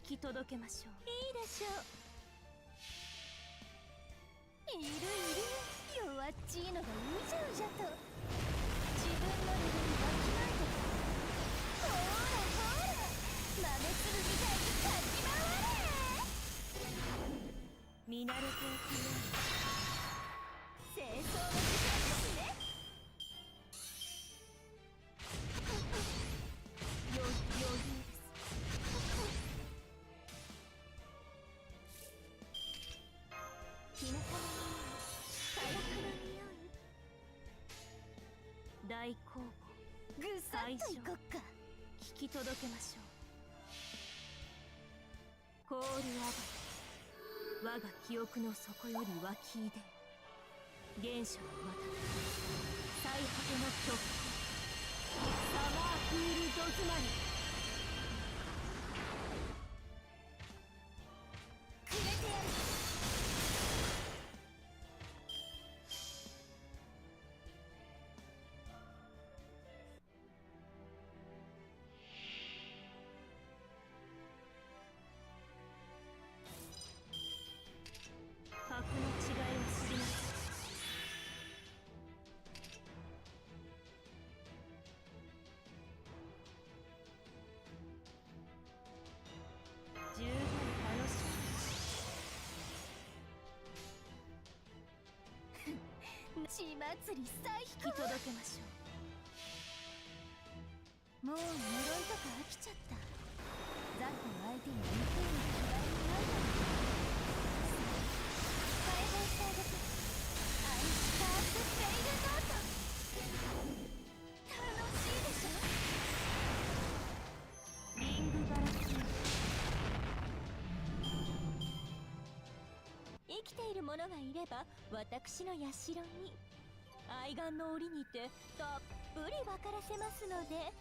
引き届けましょう。いいでしょう。いるいる。弱っちいのがうじゃうじゃと。自分のレベルわきまえて。ほらほら、豆粒みたいにかき回れ。見慣れておくように。清掃の時間ですね。余裕です。日向の匂い、火薬の匂い。大公募ぐさっといこっか。聞き届けましょう。コールアバ我が記憶の底より湧き出原初のまた最果ての極光サマークールド詰まり。くれてやる。格の違いを知りなさい。十分楽しみ。血祭り再引き届けましょう。もう呪いとか飽きちゃった。ザコ相手に似ている気概にないだろう。解放してあげて。アイスカープフェイルノート。楽しいでしょ。リングバラキン。生きている者がいれば私の社に。愛玩の折にてたっぷり分からせますので。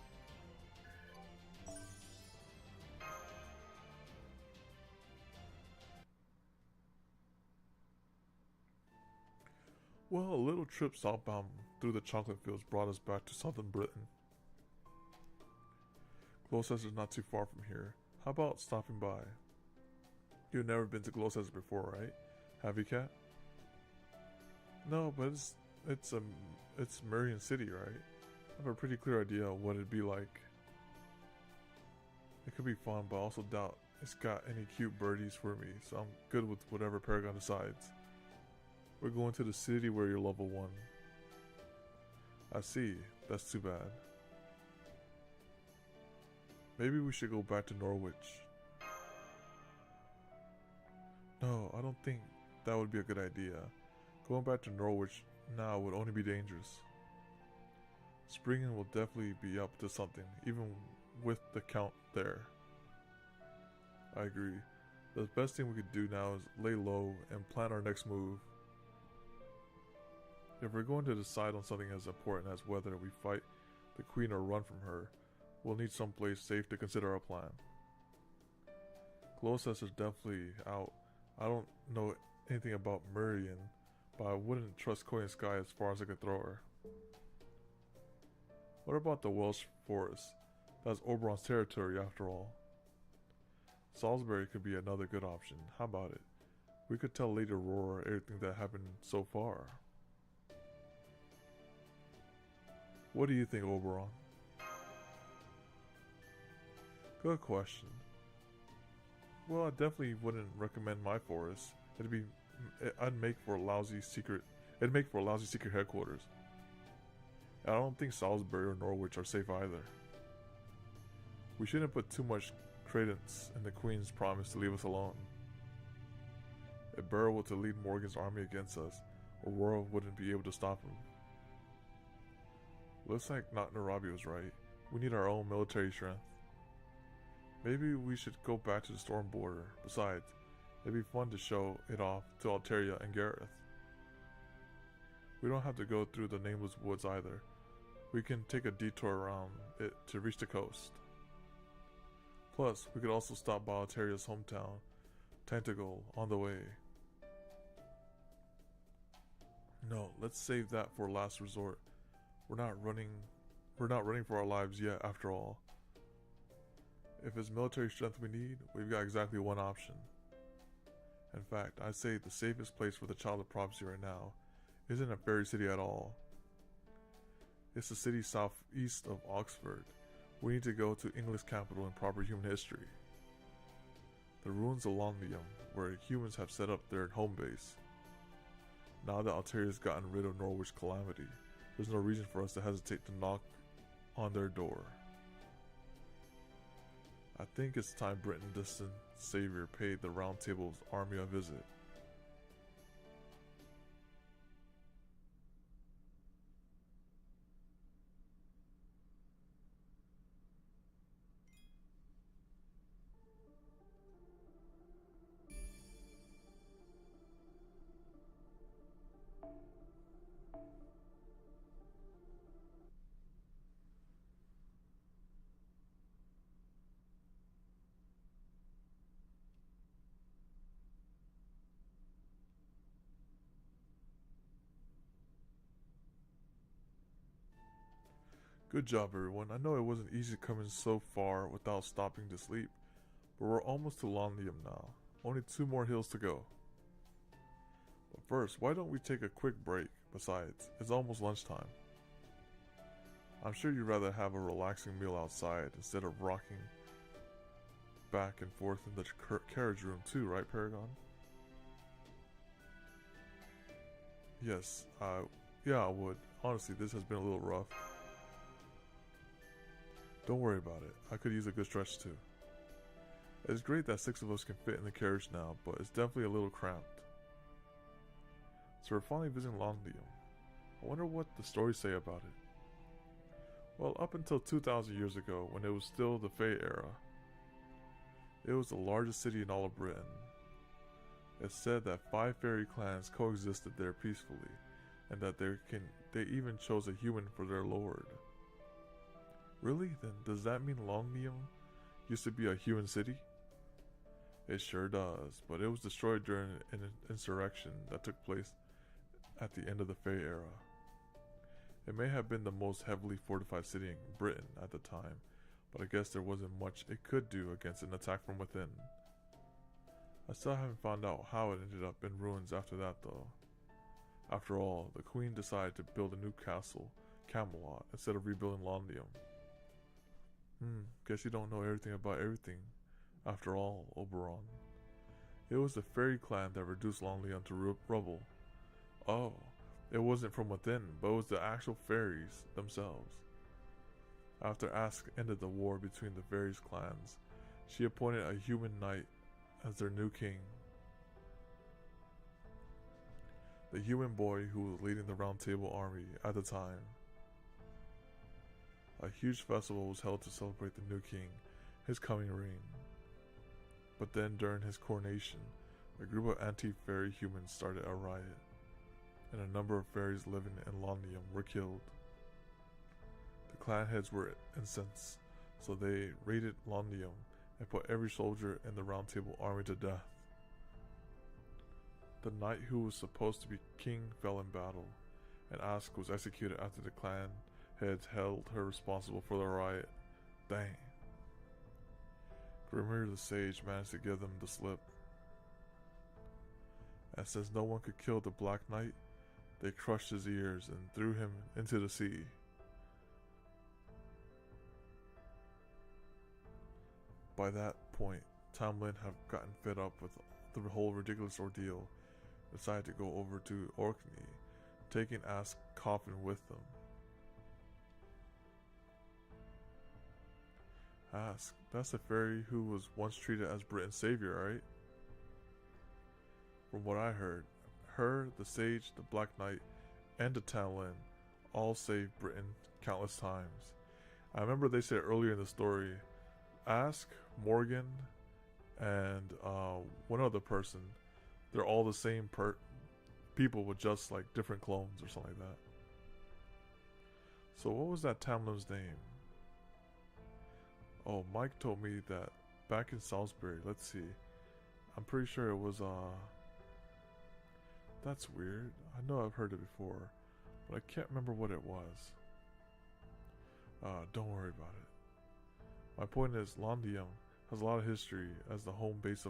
Well, a little trip southbound through the chocolate fields brought us back to southern Britain. Gloucester is not too far from here. How about stopping by? You've never been to Gloucester before, right? Have you, Kat? No, but it's Marion City, right? I have a pretty clear idea of what it'd be like. It could be fun, but I also doubt it's got any cute birdies for me, so I'm good with whatever Paragon decides. We're going to the city where you're level 1. I see. That's too bad. Maybe we should go back to Norwich. No, I don't think that would be a good idea. Going back to Norwich now would only be dangerous. Springen will definitely be up to something, even with the Count there. I agree. The best thing we could do now is lay low and plan our next move. If we're going to decide on something as important as whether we fight the Queen or run from her, we'll need someplace safe to consider our plan. Gloucester's definitely out. I don't know anything about Merion, but I wouldn't trust Coin Sky as far as I could throw her. What about the Welsh Forest? That's Oberon's territory after all. Salisbury could be another good option. How about it? We could tell Lady Aurora everything that happened so far. What do you think, Oberon? Good question. Well, I definitely wouldn't recommend my forest. It'd make for a lousy secret headquarters. I don't think Salisbury or Norwich are safe either. We shouldn't put too much credence in the Queen's promise to leave us alone. If Burrow were to lead Morgan's army against us, Aurora wouldn't be able to stop him. Looks like Narabi was right. We need our own military strength. Maybe we should go back to the Storm Border. Besides, it'd be fun to show it off to Alteria and Gareth. We don't have to go through the Nameless Woods either. We can take a detour around it to reach the coast. Plus, we could also stop by Alteria's hometown, Tentacle, on the way. No, let's save that for last resort. We're not running for our lives yet, after all. If it's military strength we need, we've got exactly one option. In fact, I'd say the safest place for the Child of Prophecy right now isn't a fairy city at all. It's the city southeast of Oxford. We need to go to England's capital in proper human history. The ruins of Londlium, where humans have set up their home base. Now that Alteria's gotten rid of Norwich Calamity, there's no reason for us to hesitate to knock on their door. I think it's time Britain distant savior paid the Round Table's army a visit. Good job, everyone. I know it wasn't easy coming so far without stopping to sleep, but we're almost to Londlium now. Only 2 more hills to go. But first, why don't we take a quick break? Besides, it's almost lunchtime. I'm sure you'd rather have a relaxing meal outside instead of rocking back and forth in the carriage room too, right, Paragon? Yes, yeah, I would. Honestly, this has been a little rough. Don't worry about it. I could use a good stretch too. It's great that 6 of us can fit in the carriage now, but it's definitely a little cramped. So we're finally visiting Londlium. I wonder what the stories say about it. Well, up until 2,000 years ago, when it was still the Fey era, it was the largest city in all of Britain. It's said that 5 fairy clans coexisted there peacefully, and that they even chose a human for their lord. Really? Then does that mean Longnium used to be a human city? It sure does, but it was destroyed during an insurrection that took place at the end of the Fey era. It may have been the most heavily fortified city in Britain at the time, but I guess there wasn't much it could do against an attack from within. I still haven't found out how it ended up in ruins after that though. After all, the queen decided to build a new castle, Camelot, instead of rebuilding Londinium. Guess you don't know everything about everything. After all, Oberon. It was the fairy clan that reduced Londinium to rubble. Oh, it wasn't from within, but it was the actual fairies themselves. After Ask ended the war between the various clans, she appointed a human knight as their new king. The human boy who was leading the Round Table army at the time. A huge festival was held to celebrate the new king, his coming reign. But then during his coronation, a group of anti-fairy humans started a riot, and a number of fairies living in Londinium were killed. The clan heads were incensed, so they raided Londinium and put every soldier in the Round Table army to death. The knight who was supposed to be king fell in battle, and Ask was executed after the clan heads held her responsible for the riot. Dang. Grimir the Sage managed to give them the slip. And since no one could kill the Black Knight, they crushed his ears and threw him into the sea. By that point, Tamlin had gotten fed up with the whole ridiculous ordeal, decided to go over to Orkney, taking Ask's coffin with them. Ask, that's the fairy who was once treated as Britain's savior, right? From what I heard, her, the Sage, the Black Knight, and the Tamlin all saved Britain countless times. I remember they said earlier in the story, Ask, Morgan, and one other person, they're all the same people with just like different clones or something like that. So what was that Tamlin's name? Oh, Mike told me that back in Salisbury, let's see. I'm pretty sure it was, that's weird. I know I've heard it before, but I can't remember what it was. Don't worry about it. My point is, Londinium has a lot of history as the home base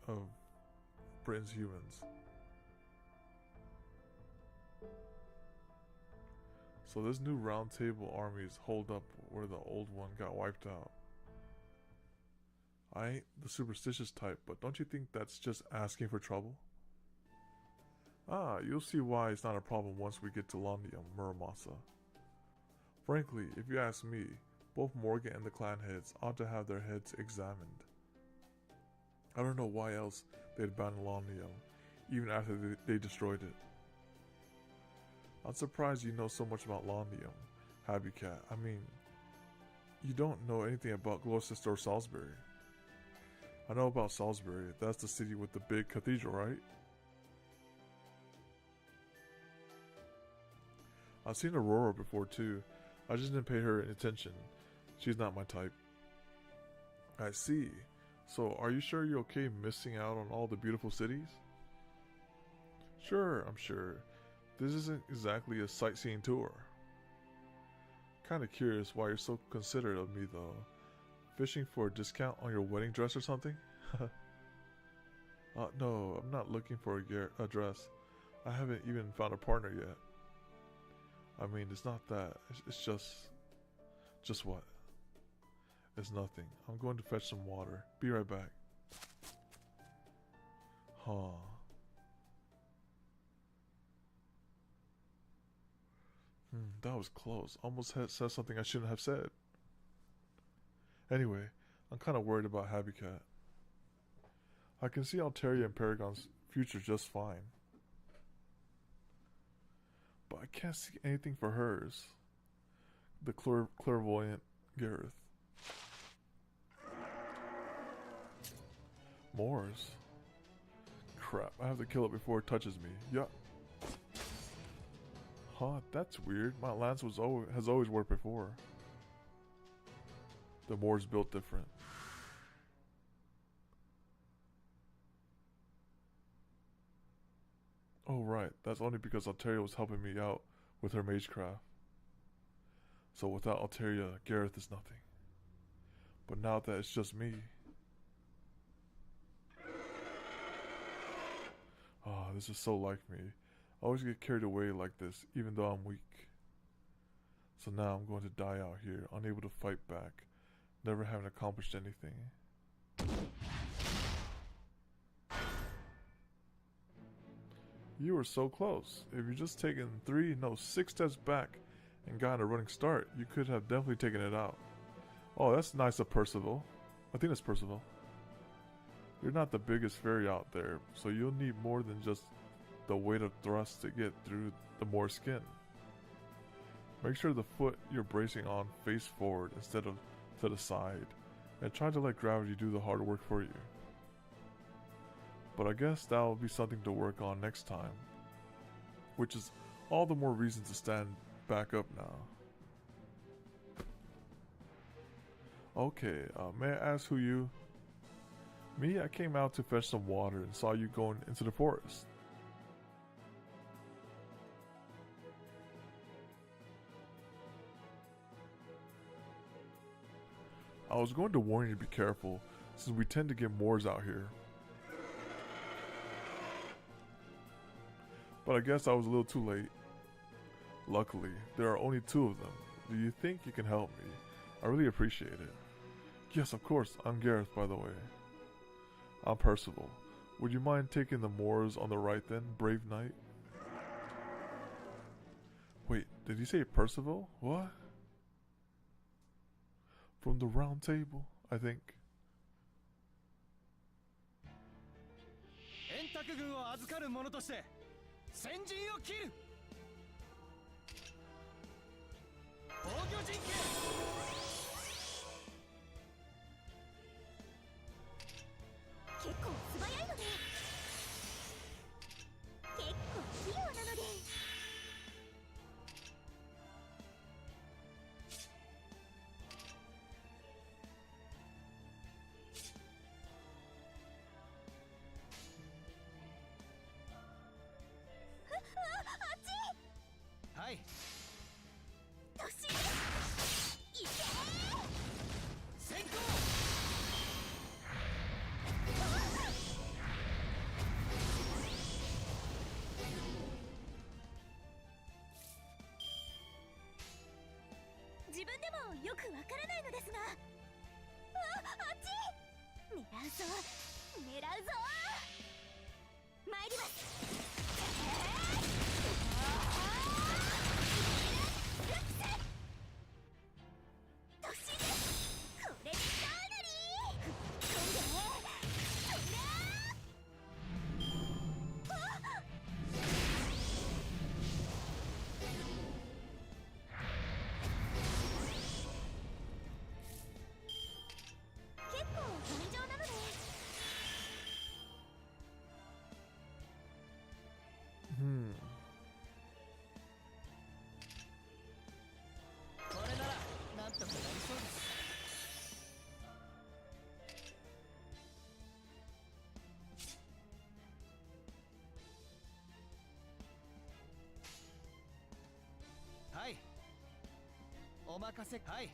of Britain's humans. So this new Round Table army is holed up where the old one got wiped out. I ain't the superstitious type, but don't you think that's just asking for trouble? You'll see why it's not a problem once we get to Londinium, Muramasa. Frankly, if you ask me, both Morgan and the clan heads ought to have their heads examined. I don't know why else they'd abandon Londinium, even after they destroyed it. I'm surprised you know so much about Londinium, Habicat. I mean, you don't know anything about Gloucester or Salisbury. I know about Salisbury. That's the city with the big cathedral, right? I've seen Aurora before too. I just didn't pay her any attention. She's not my type. I see. So are you sure you're okay missing out on all the beautiful cities? Sure, I'm sure. This isn't exactly a sightseeing tour. Kinda curious why you're so considerate of me though. Fishing for a discount on your wedding dress or something? No, I'm not looking for a dress. I haven't even found a partner yet. I mean, it's not that. It's just what? It's nothing. I'm going to fetch some water. Be right back. Huh. That was close. Almost said something I shouldn't have said. Anyway, I'm kind of worried about Habicat. I can see Alteria and Paragon's future just fine. But I can't see anything for hers. The clairvoyant Gareth. Moors? Crap, I have to kill it before it touches me. Yup. Huh, that's weird. My lance has always worked before. The more's built different. Oh right, that's only because Alteria was helping me out with her magecraft. So without Alteria, Gareth is nothing. But now that it's just me... Ah, this is so like me. I always get carried away like this, even though I'm weak. So now I'm going to die out here, unable to fight back, never having accomplished anything. You were so close. If you just taken 6 steps back and gotten a running start, you could have definitely taken it out. Oh, that's nice of Percival. I think that's Percival. You're not the biggest fairy out there, so you'll need more than just the weight of thrust to get through the more skin. Make sure the foot you're bracing on face forward instead of to the side, and try to let gravity do the hard work for you. But I guess that'll be something to work on next time, which is all the more reason to stand back up now. Okay, may I ask who you... Me, I came out to fetch some water and saw you going into the forest. I was going to warn you to be careful, since we tend to get Moors out here. But I guess I was a little too late. Luckily, there are only 2 of them. Do you think you can help me? I really appreciate it. Yes, of course. I'm Gareth, by the way. I'm Percival. Would you mind taking the Moors on the right then, brave knight? Wait, did he say Percival? What? From the round table, I think. 円卓軍を預かる者として先陣を切る。防御陣形。結構素早いので、結構器用なので。はい。突進。いけー。先行。自分でもよくわからないのですが、あっち。狙うぞ、狙うぞ。参ります。これならなんとかなりそうです。はい。お任せ。はい。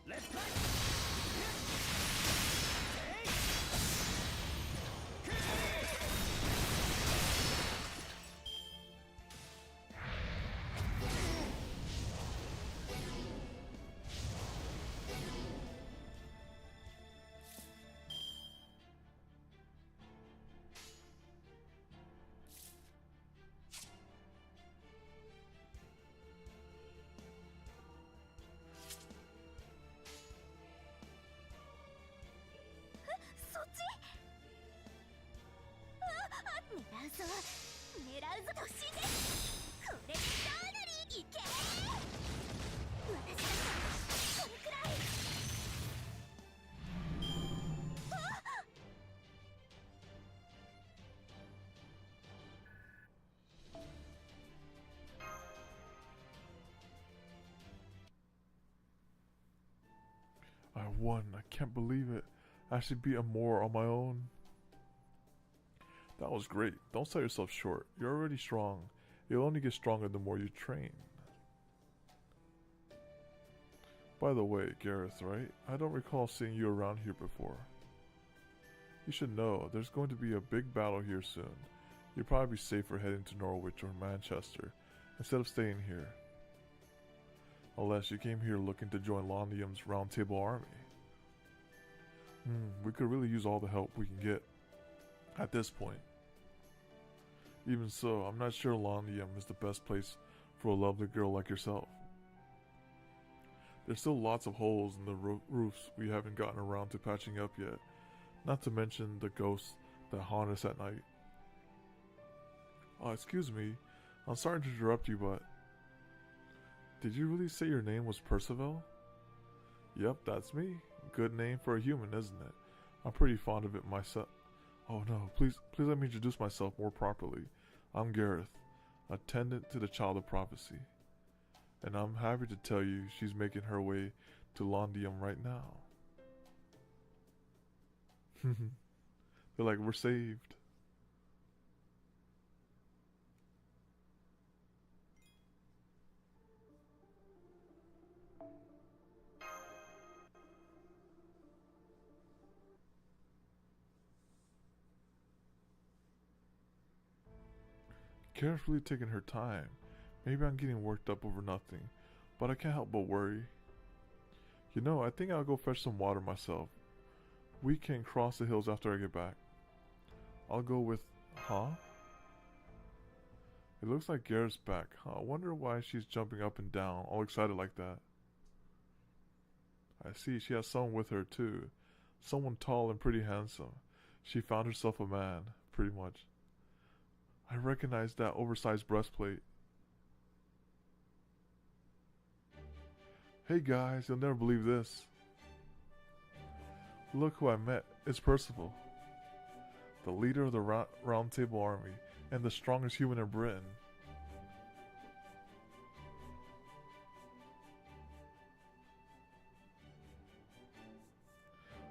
レッツファイト。そっち。狙うぞ、狙うぞ。突進です。これでかなりいけー。私だったらこれくらい。won. I can't believe it. I actually beat a Moor on my own. That was great. Don't sell yourself short. You're already strong. You'll only get stronger the more you train. By the way, Gareth, right? I don't recall seeing you around here before. You should know, there's going to be a big battle here soon. You'll probably be safer heading to Norwich or Manchester instead of staying here. Unless you came here looking to join Londium's Round Table Army. We could really use all the help we can get at this point. Even so, I'm not sure Londium is the best place for a lovely girl like yourself. There's still lots of holes in the roofs we haven't gotten around to patching up yet, not to mention the ghosts that haunt us at night. Excuse me, I'm sorry to interrupt you, but... Did you really say your name was Percival? Yep, that's me. Good name for a human, isn't it? I'm pretty fond of it myself. Oh no, please let me introduce myself more properly. I'm Gareth, attendant to the Child of Prophecy. And I'm happy to tell you she's making her way to Londium right now. They're like, we're saved. Carefully taking her time. Maybe I'm getting worked up over nothing, but I can't help but worry. You know, I think I'll go fetch some water myself. We can cross the hills after I get back. I'll go with... Huh? It looks like Gareth's back. I wonder why she's jumping up and down, all excited like that. I see, she has someone with her too. Someone tall and pretty handsome. She found herself a man, pretty much. I recognize that oversized breastplate. Hey guys, you'll never believe this. Look who I met. It's Percival, the leader of the Round Table Army and the strongest human in Britain.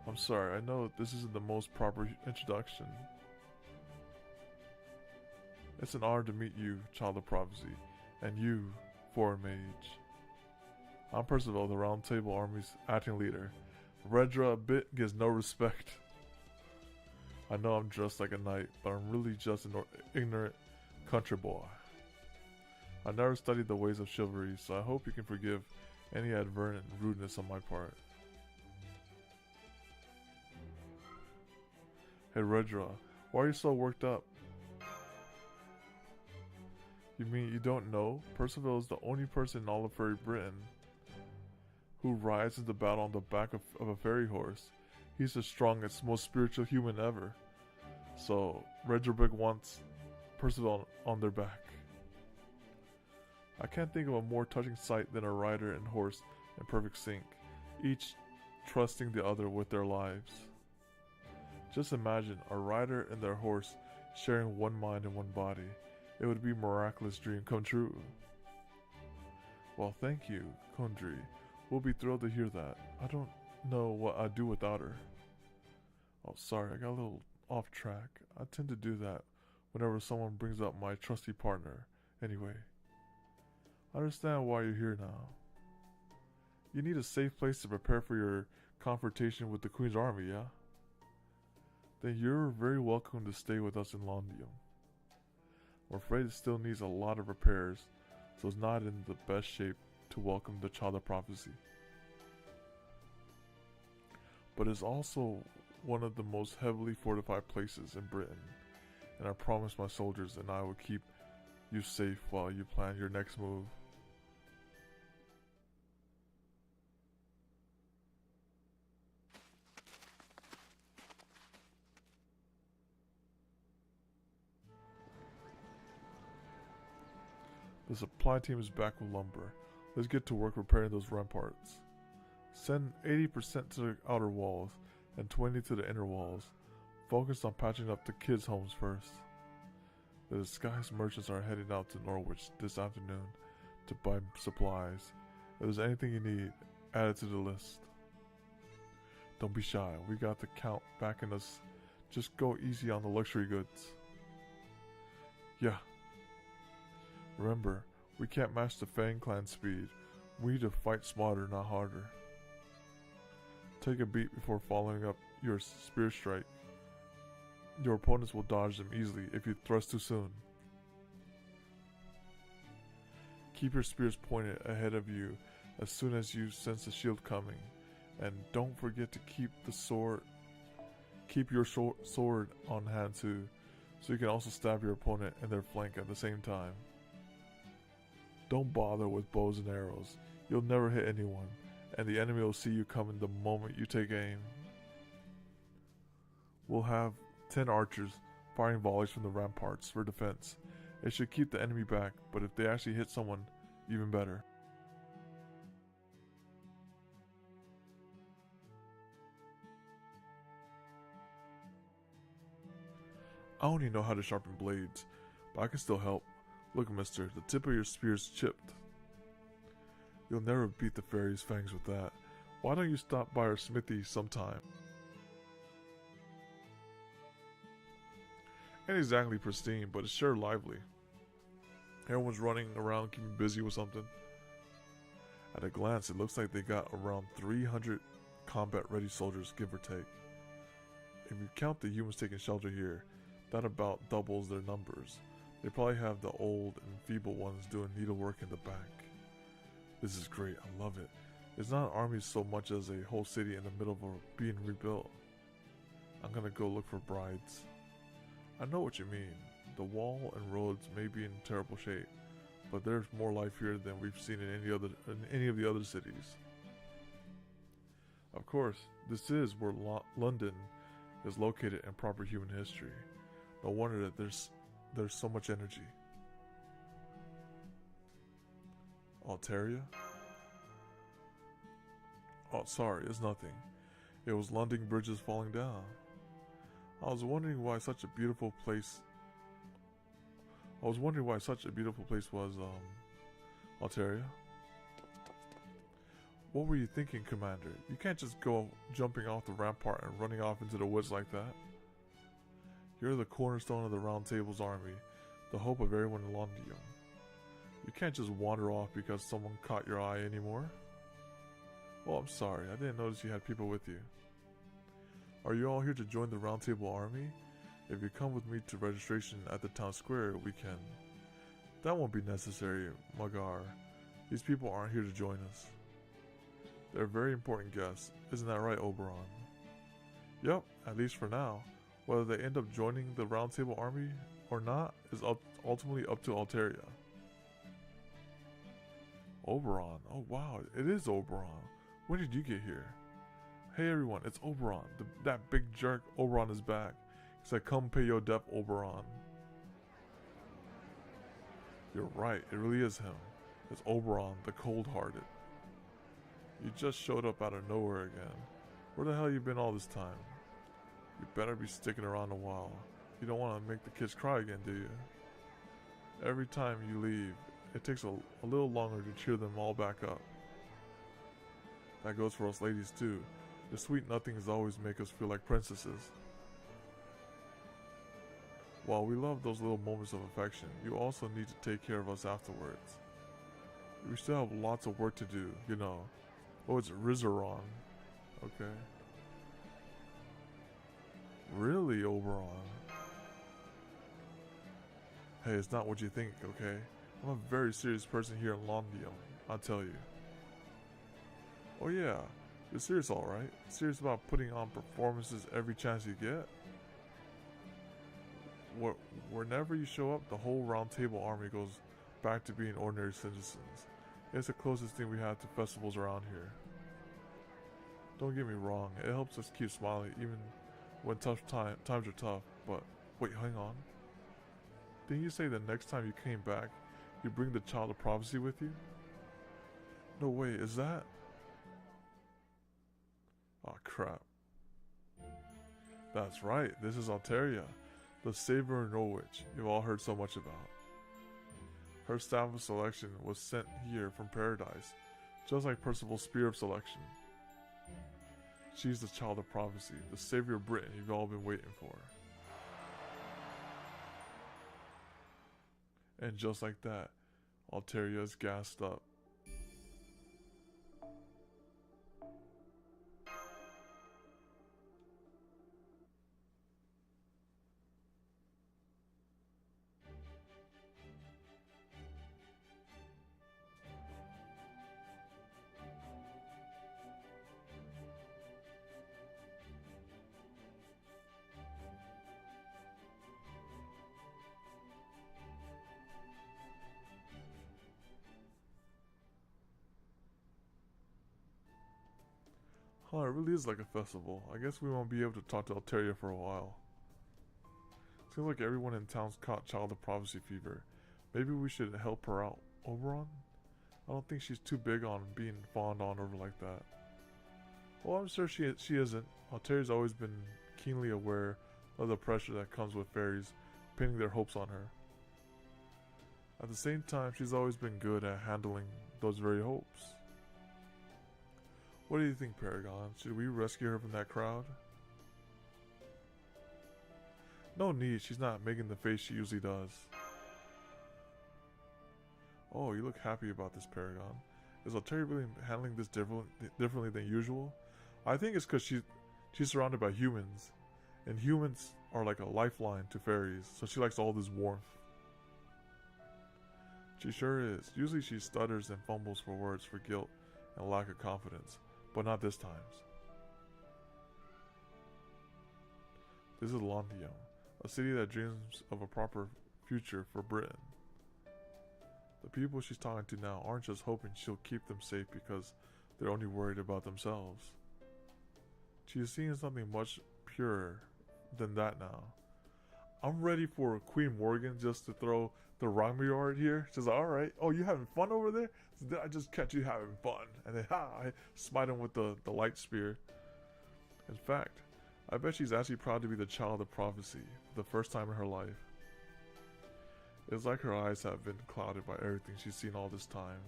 I'm sorry, I know this isn't the most proper introduction. It's an honor to meet you, Child of Prophecy, and you, Foreign Mage. I'm Percival, the Round Table Army's acting leader. Redra a bit gives no respect. I know I'm dressed like a knight, but I'm really just an ignorant country boy. I never studied the ways of chivalry, so I hope you can forgive any advertent rudeness on my part. Hey Redra, why are you so worked up? You mean you don't know? Percival is the only person in all of Fairy Britain who rides into battle on the back of a fairy horse. He's the strongest, most spiritual human ever. So, Redra wants Percival on their back. I can't think of a more touching sight than a rider and horse in perfect sync, each trusting the other with their lives. Just imagine a rider and their horse sharing one mind and one body. It would be a miraculous dream come true. Well, thank you, Kundry. We'll be thrilled to hear that. I don't know what I'd do without her. Oh, sorry, I got a little off track. I tend to do that whenever someone brings up my trusty partner. Anyway, I understand why you're here now. You need a safe place to prepare for your confrontation with the Queen's army, yeah? Then you're very welcome to stay with us in Londium. I'm afraid it still needs a lot of repairs, so it's not in the best shape to welcome the Child of Prophecy. But it's also one of the most heavily fortified places in Britain, and I promise my soldiers and I will keep you safe while you plan your next move. The supply team is back with lumber. Let's get to work repairing those ramparts. Send 80% to the outer walls and 20% to the inner walls. Focus on patching up the kids' homes first. The disguised merchants are heading out to Norwich this afternoon to buy supplies. If there's anything you need, add it to the list. Don't be shy. We got the count backing us. Just go easy on the luxury goods. Yeah. Remember, we can't match the Fang Clan speed. We need to fight smarter, not harder. Take a beat before following up your spear strike. Your opponents will dodge them easily if you thrust too soon. Keep your spears pointed ahead of you as soon as you sense the shield coming. And don't forget to keep your sword on hand too, so you can also stab your opponent in their flank at the same time. Don't bother with bows and arrows. You'll never hit anyone, and the enemy will see you coming the moment you take aim. We'll have 10 archers firing volleys from the ramparts for defense. It should keep the enemy back, but if they actually hit someone, even better. I only know how to sharpen blades, but I can still help. Look, mister, the tip of your spear's chipped. You'll never beat the fairy's fangs with that. Why don't you stop by our smithy sometime? Ain't exactly pristine, but it's sure lively. Everyone's running around keeping busy with something. At a glance, it looks like they got around 300 combat-ready soldiers, give or take. If you count the humans taking shelter here, that about doubles their numbers. They probably have the old and feeble ones doing needlework in the back. This is great, I love it. It's not an army so much as a whole city in the middle of being rebuilt. I'm gonna go look for brides. I know what you mean. The wall and roads may be in terrible shape, but there's more life here than we've seen in any of the other cities. Of course, this is where London is located in proper human history. No wonder that there's so much energy. Altaria? Oh, sorry, it's nothing. It was London bridges falling down. I was wondering why such a beautiful place was, Altaria. What were you thinking, Commander? You can't just go jumping off the rampart and running off into the woods like that. You're the cornerstone of the Round Table's army, the hope of everyone in London. You can't just wander off because someone caught your eye anymore. Oh, I'm sorry, I didn't notice you had people with you. Are you all here to join the Round Table army? If you come with me to registration at the town square, we can. That won't be necessary, Magar. These people aren't here to join us. They're very important guests, isn't that right, Oberon? Yup, at least for now. Whether they end up joining the Round Table army or not is ultimately up to Altaria. Oberon. Oh wow, it is Oberon. When did you get here? Hey everyone, it's Oberon. That big jerk Oberon is back. He said, come pay your debt, Oberon. You're right, it really is him. It's Oberon, the cold-hearted. You just showed up out of nowhere again. Where the hell you been all this time? You better be sticking around a while. You don't want to make the kids cry again, do you? Every time you leave, it takes a little longer to cheer them all back up. That goes for us ladies too. The sweet nothings always make us feel like princesses. While we love those little moments of affection, you also need to take care of us afterwards. We still have lots of work to do, you know. Oh, it's Rizaron. Okay. Really, Oberon? Hey, it's not what you think, okay? I'm a very serious person here in Londium, I'll tell you. Oh yeah, you're serious alright? Serious about putting on performances every chance you get? Whenever you show up, the whole Round Table army goes back to being ordinary citizens. It's the closest thing we have to festivals around here. Don't get me wrong, it helps us keep smiling even when times are tough, but wait, hang on. Didn't you say the next time you came back, you bring the Child of Prophecy with you? No way, is that? Oh crap. That's right, this is Altaria, the Savior of Norwich you've all heard so much about. Her staff of selection was sent here from paradise, just like Percival's Spear of Selection. She's the child of prophecy, the savior of Britain you've all been waiting for. And just like that, Alteria is gassed up. Huh, it really is like a festival. I guess we won't be able to talk to Alteria for a while. Seems like everyone in town's caught child of prophecy fever. Maybe we should help her out. Oberon? I don't think she's too big on being fawned on over like that. Well, I'm sure she isn't. Alteria's always been keenly aware of the pressure that comes with fairies pinning their hopes on her. At the same time, she's always been good at handling those very hopes. What do you think, Paragon? Should we rescue her from that crowd? No need, she's not making the face she usually does. Oh, you look happy about this, Paragon. Is Alteria really handling this differently than usual? I think it's because she's surrounded by humans. And humans are like a lifeline to fairies, so she likes all this warmth. She sure is. Usually she stutters and fumbles for words for guilt and lack of confidence. But not this time. This is Londhium, a city that dreams of a proper future for Britain. The people she's talking to now aren't just hoping she'll keep them safe because they're only worried about themselves. She's seeing something much purer than that now. I'm ready for Queen Morgan just to throw the rhyme yard here. She's like, alright, oh, you having fun over there? So then I just catch you having fun. And then, I smite him with the light spear. In fact, I bet she's actually proud to be the child of prophecy for the first time in her life. It's like her eyes have been clouded by everything she's seen all this time,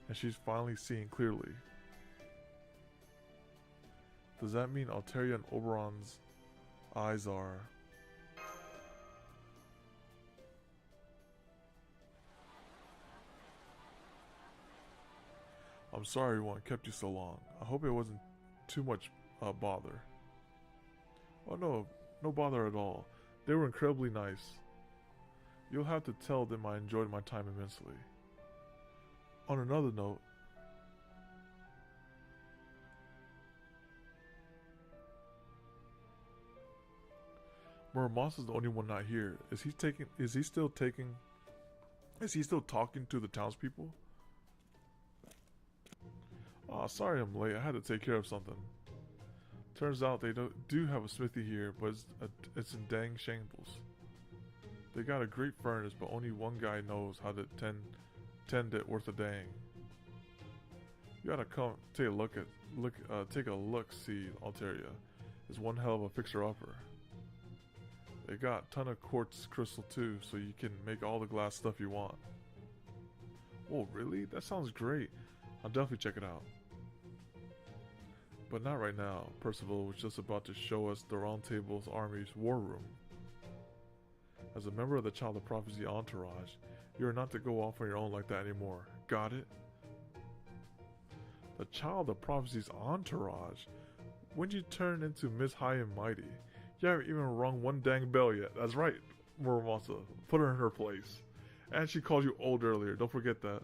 and she's finally seeing clearly. Does that mean Alteria and Oberon's eyes are... I'm sorry everyone kept you so long. I hope it wasn't too much bother. Oh no, no bother at all. They were incredibly nice. You'll have to tell them I enjoyed my time immensely. On another note, Muramosa's the only one not here. Is he still talking to the townspeople? Oh, sorry I'm late. I had to take care of something. Turns out they do have a smithy here, but it's in dang shambles. They got a great furnace, but only one guy knows how to tend it worth a dang. You gotta come take a look. See, Alteria. It's one hell of a fixer-upper. They got a ton of quartz crystal too, so you can make all the glass stuff you want. Oh, really? That sounds great. I'll definitely check it out. But not right now. Percival was just about to show us the Round Table's army's war room. As a member of the Child of Prophecy entourage, you are not to go off on your own like that anymore. Got it? The Child of Prophecy's entourage? When you turn into Miss High and Mighty? You haven't even rung one dang bell yet. That's right, Muramasa. Put her in her place. And she called you old earlier. Don't forget that.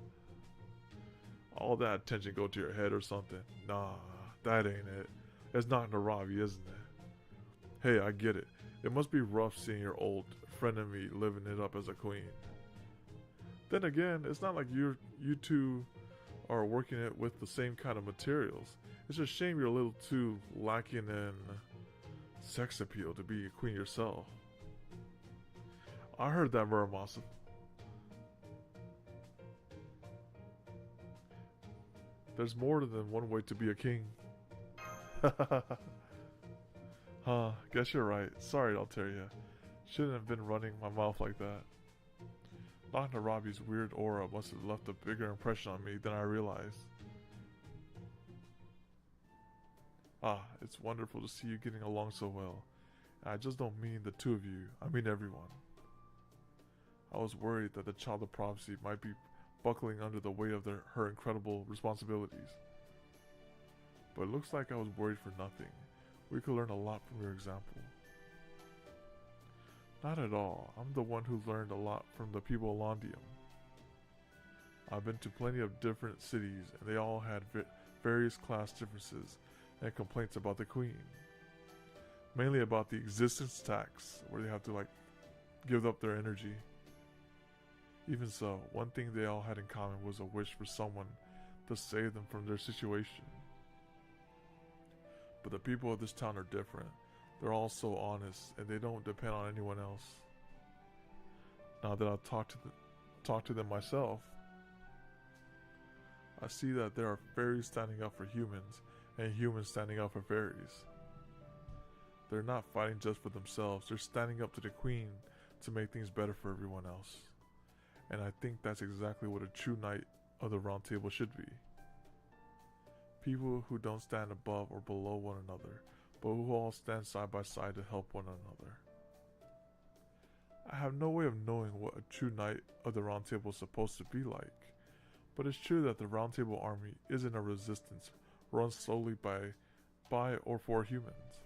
All that attention go to your head or something. Nah, that ain't it. It's not Naravi, isn't it? Hey, I get it. It must be rough seeing your old friend and me living it up as a queen. Then again, it's not like you two are working it with the same kind of materials. It's a shame you're a little too lacking in sex appeal to be a queen yourself. I heard that, Muramasa. There's more than one way to be a king. Huh, guess you're right. Sorry, Alteria. Shouldn't have been running my mouth like that. Dr. Robbie's weird aura must have left a bigger impression on me than I realized. Ah, it's wonderful to see you getting along so well. And I just don't mean the two of you, I mean everyone. I was worried that the child of prophecy might be buckling under the weight of her incredible responsibilities. But it looks like I was worried for nothing. We could learn a lot from your example. Not at all. I'm the one who learned a lot from the people of Londium. I've been to plenty of different cities, and they all had various class differences and complaints about the queen. Mainly about the existence tax, where they have to give up their energy. Even so, one thing they all had in common was a wish for someone to save them from their situation. But the people of this town are different. They're all so honest, and they don't depend on anyone else. Now that I've talked to them myself, I see that there are fairies standing up for humans, and humans standing up for fairies. They're not fighting just for themselves, they're standing up to the queen to make things better for everyone else. And I think that's exactly what a true knight of the Round Table should be. People who don't stand above or below one another, but who all stand side by side to help one another. I have no way of knowing what a true knight of the Round Table is supposed to be like, but it's true that the Round Table army isn't a resistance run solely by or for humans.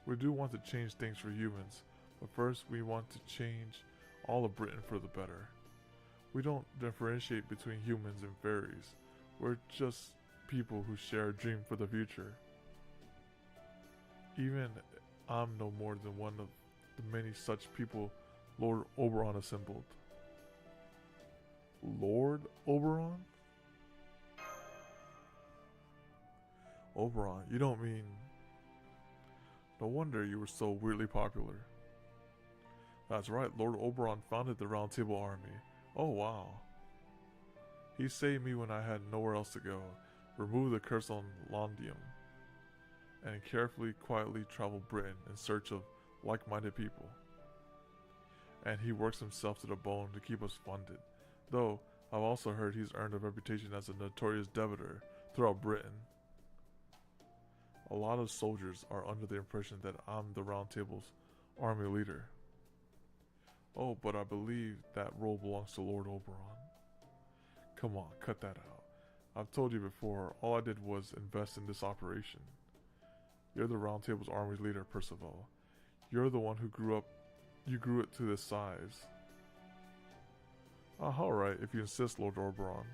We do want to change things for humans, but first we want to change all of Britain for the better. We don't differentiate between humans and fairies. We're just people who share a dream for the future. Even I'm no more than one of the many such people Lord Oberon assembled. Lord Oberon? Oberon, you don't mean... No wonder you were so weirdly popular. That's right, Lord Oberon founded the Round Table Army. Oh wow. He saved me when I had nowhere else to go, removed the curse on Londium, and carefully, quietly traveled Britain in search of like-minded people. And he works himself to the bone to keep us funded, though I've also heard he's earned a reputation as a notorious debitor throughout Britain. A lot of soldiers are under the impression that I'm the Round Table's army leader. Oh, but I believe that role belongs to Lord Oberon. Come on, cut that out. I've told you before, all I did was invest in this operation. You're the Round Table's army leader, Percival. You're the one who grew it to this size. Alright, if you insist, Lord Oberon.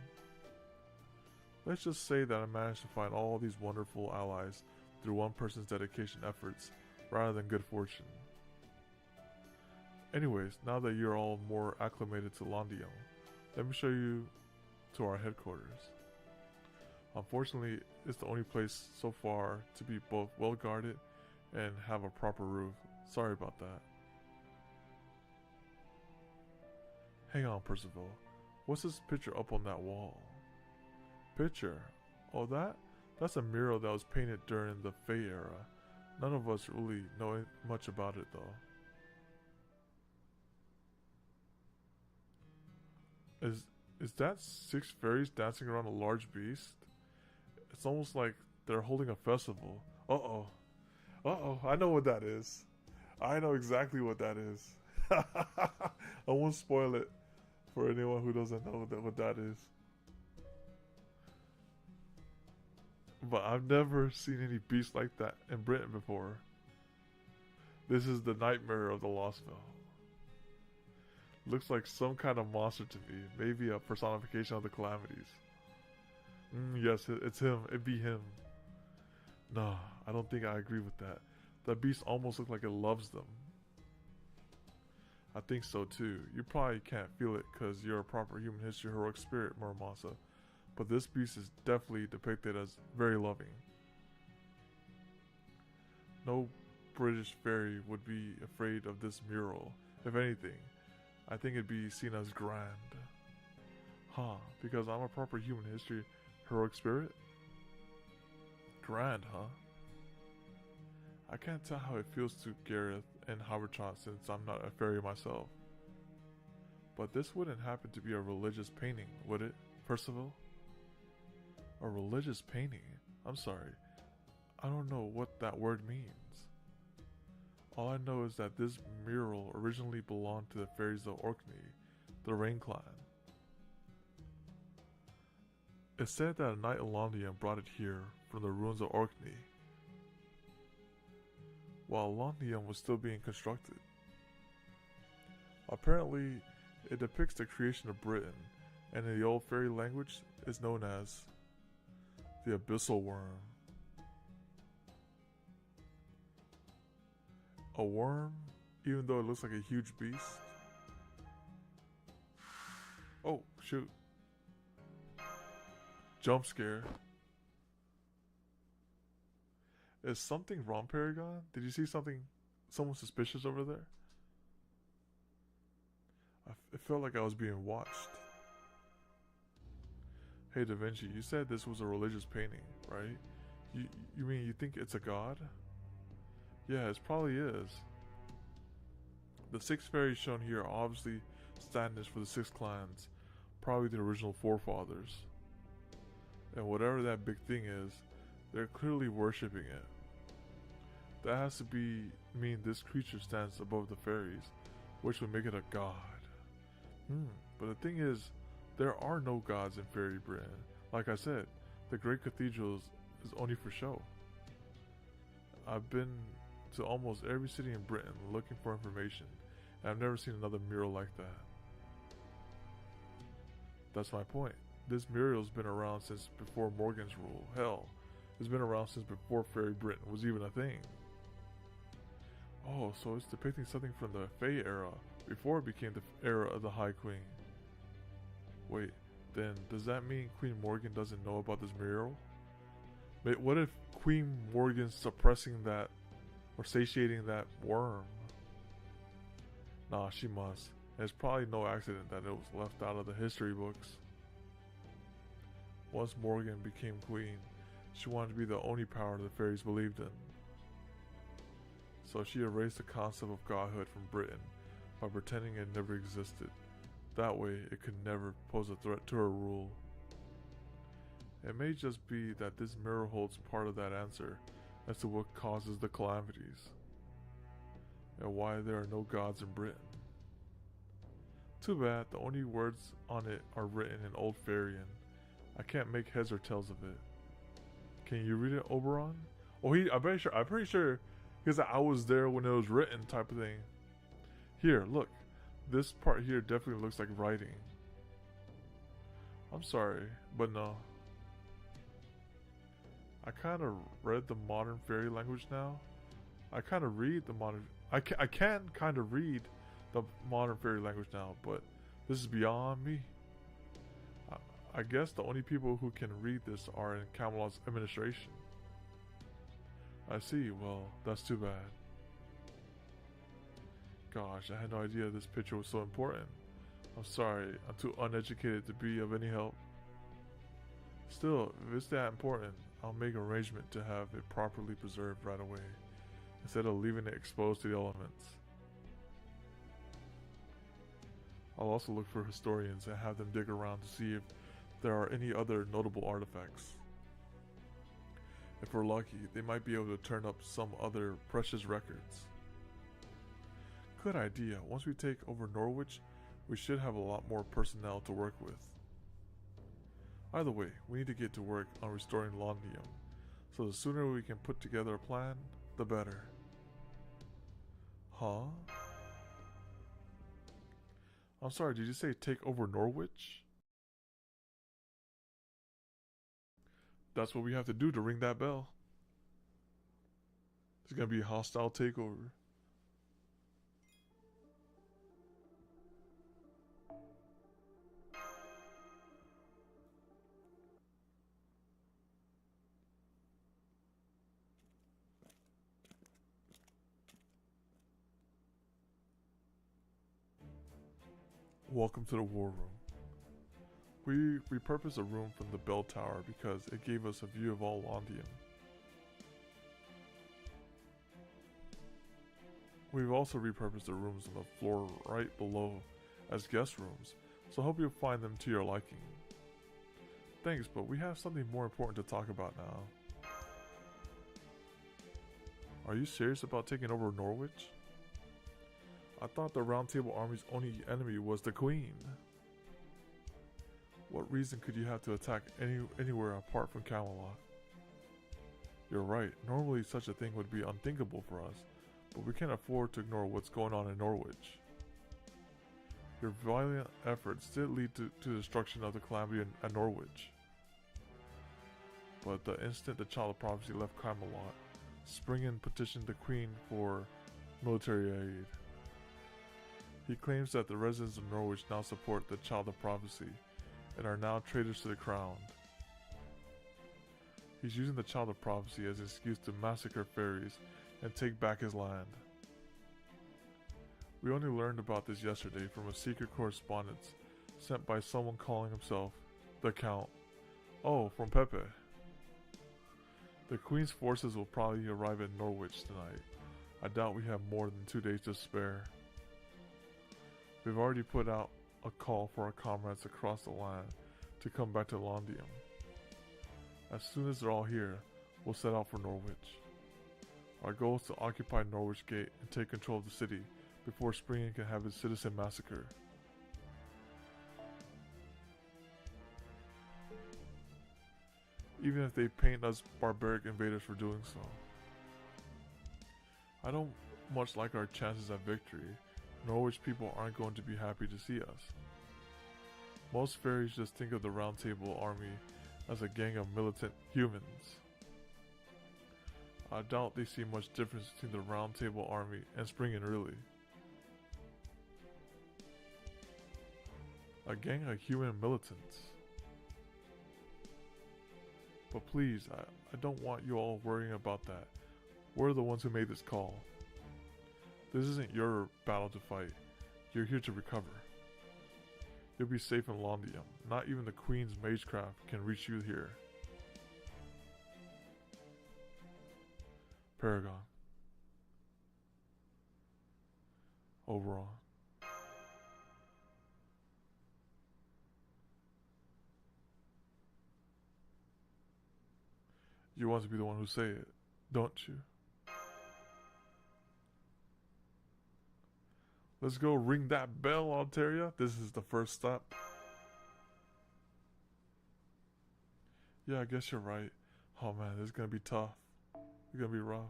Let's just say that I managed to find all these wonderful allies through one person's dedication efforts, rather than good fortune. Anyways, now that you're all more acclimated to Londium, let me show you to our headquarters. Unfortunately, it's the only place so far to be both well guarded and have a proper roof. Sorry about that. Hang on, Percival. What's this picture up on that wall? Picture? Oh, that's a mural that was painted during the Fey era. None of us really know much about it though. Is that 6 fairies dancing around a large beast? It's almost like they're holding a festival. Uh-oh. Uh-oh, I know what that is. I know exactly what that is. I won't spoil it for anyone who doesn't know what that is. But I've never seen any beast like that in Britain before. This is the nightmare of the Lostbelt. Looks like some kind of monster to me. Maybe a personification of the calamities. Yes, it's him. It'd be him. Nah, I don't think I agree with that. That beast almost looks like it loves them. I think so too. You probably can't feel it because you're a proper human history heroic spirit, Muramasa. But this beast is definitely depicted as very loving. No British fairy would be afraid of this mural. If anything, I think it'd be seen as grand. Because I'm a proper human history heroic spirit? Grand, huh? I can't tell how it feels to Gareth and Habertrot since I'm not a fairy myself. But this wouldn't happen to be a religious painting, would it, Percival? A religious painting? I'm sorry. I don't know what that word means. All I know is that this mural originally belonged to the fairies of Orkney, the Rain Clan. It's said that a knight in Londhium brought it here from the ruins of Orkney, while Londhium was still being constructed. Apparently, it depicts the creation of Britain, and in the old fairy language is known as the Abyssal Worm. A worm, even though it looks like a huge beast. Oh, shoot. Jump scare. Is something wrong, Paragon? Did you see someone suspicious over there? It felt like I was being watched. Hey, Da Vinci, you said this was a religious painting, right? You mean you think it's a god? Yeah, it probably is. The 6 fairies shown here are obviously stand-ins for the 6 clans, probably the original forefathers. And whatever that big thing is, they're clearly worshipping it. That has to mean this creature stands above the fairies, which would make it a god. But the thing is, there are no gods in Fairy Britain. Like I said, the Great Cathedrals is only for show. I've been to almost every city in Britain looking for information, and I've never seen another mural like that. That's my point. This mural's been around since before Morgan's rule. Hell, it's been around since before Fairy Britain was even a thing. Oh, so it's depicting something from the Fae era, before it became the era of the High Queen. Wait, then does that mean Queen Morgan doesn't know about this mural? Wait, what if Queen Morgan's suppressing that, or satiating that worm? Nah, she must. And it's probably no accident that it was left out of the history books. Once Morgan became queen, she wanted to be the only power the fairies believed in. So she erased the concept of godhood from Britain by pretending it never existed. That way, it could never pose a threat to her rule. It may just be that this mirror holds part of that answer as to what causes the calamities, and why there are no gods in Britain. Too bad the only words on it are written in Old Fairy. I can't make heads or tails of it. Can you read it, Oberon? Oh, I'm pretty sure, because I was there when it was written, type of thing. Here, look. This part here definitely looks like writing. I'm sorry, but no. I kind of read the modern fairy language now. I kind of read the modern... I can kind of read the modern fairy language now, but this is beyond me. I guess the only people who can read this are in Camelot's administration. I see. Well, that's too bad. Gosh, I had no idea this picture was so important. I'm sorry, I'm too uneducated to be of any help. Still, if it's that important, I'll make an arrangement to have it properly preserved right away, instead of leaving it exposed to the elements. I'll also look for historians and have them dig around to see if there are any other notable artifacts. If we're lucky, they might be able to turn up some other precious records. Good idea. Once we take over Norwich, we should have a lot more personnel to work with. Either way, we need to get to work on restoring Londhium, so the sooner we can put together a plan, the better. Huh? I'm sorry, did you say take over Norwich? That's what we have to do to ring that bell. It's gonna be a hostile takeover. Welcome to the War Room. We repurposed a room from the bell tower because it gave us a view of all Londhium. We've also repurposed the rooms on the floor right below as guest rooms, so I hope you'll find them to your liking. Thanks, but we have something more important to talk about now. Are you serious about taking over Norwich? I thought the Round Table Army's only enemy was the Queen. What reason could you have to attack anywhere apart from Camelot? You're right, normally such a thing would be unthinkable for us, but we can't afford to ignore what's going on in Norwich. Your violent efforts did lead to the destruction of the Calamity at Norwich. But the instant the Child of Prophecy left Camelot, Springen petitioned the Queen for military aid. He claims that the residents of Norwich now support the Child of Prophecy and are now traitors to the crown. He's using the Child of Prophecy as an excuse to massacre fairies and take back his land. We only learned about this yesterday from a secret correspondence sent by someone calling himself the Count. Oh, from Pepe. The Queen's forces will probably arrive at Norwich tonight. I doubt we have more than 2 days to spare. We've already put out a call for our comrades across the land to come back to Londium. As soon as they're all here, we'll set out for Norwich. Our goal is to occupy Norwich Gate and take control of the city before Springen can have his citizen massacre. Even if they paint us barbaric invaders for doing so. I don't much like our chances at victory. Norwich people aren't going to be happy to see us. Most fairies just think of the Round Table Army as a gang of militant humans. I doubt they see much difference between the Round Table Army and Springen really. A gang of human militants. But please, I don't want you all worrying about that. We're the ones who made this call. This isn't your battle to fight. You're here to recover. You'll be safe in Londium. Not even the Queen's magecraft can reach you here. Paragon. Oberon. You want to be the one who say it, don't you? Let's go ring that bell, Altaria. This is the first step. Yeah, I guess you're right. Oh man, this is gonna be tough. It's gonna be rough.